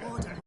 Order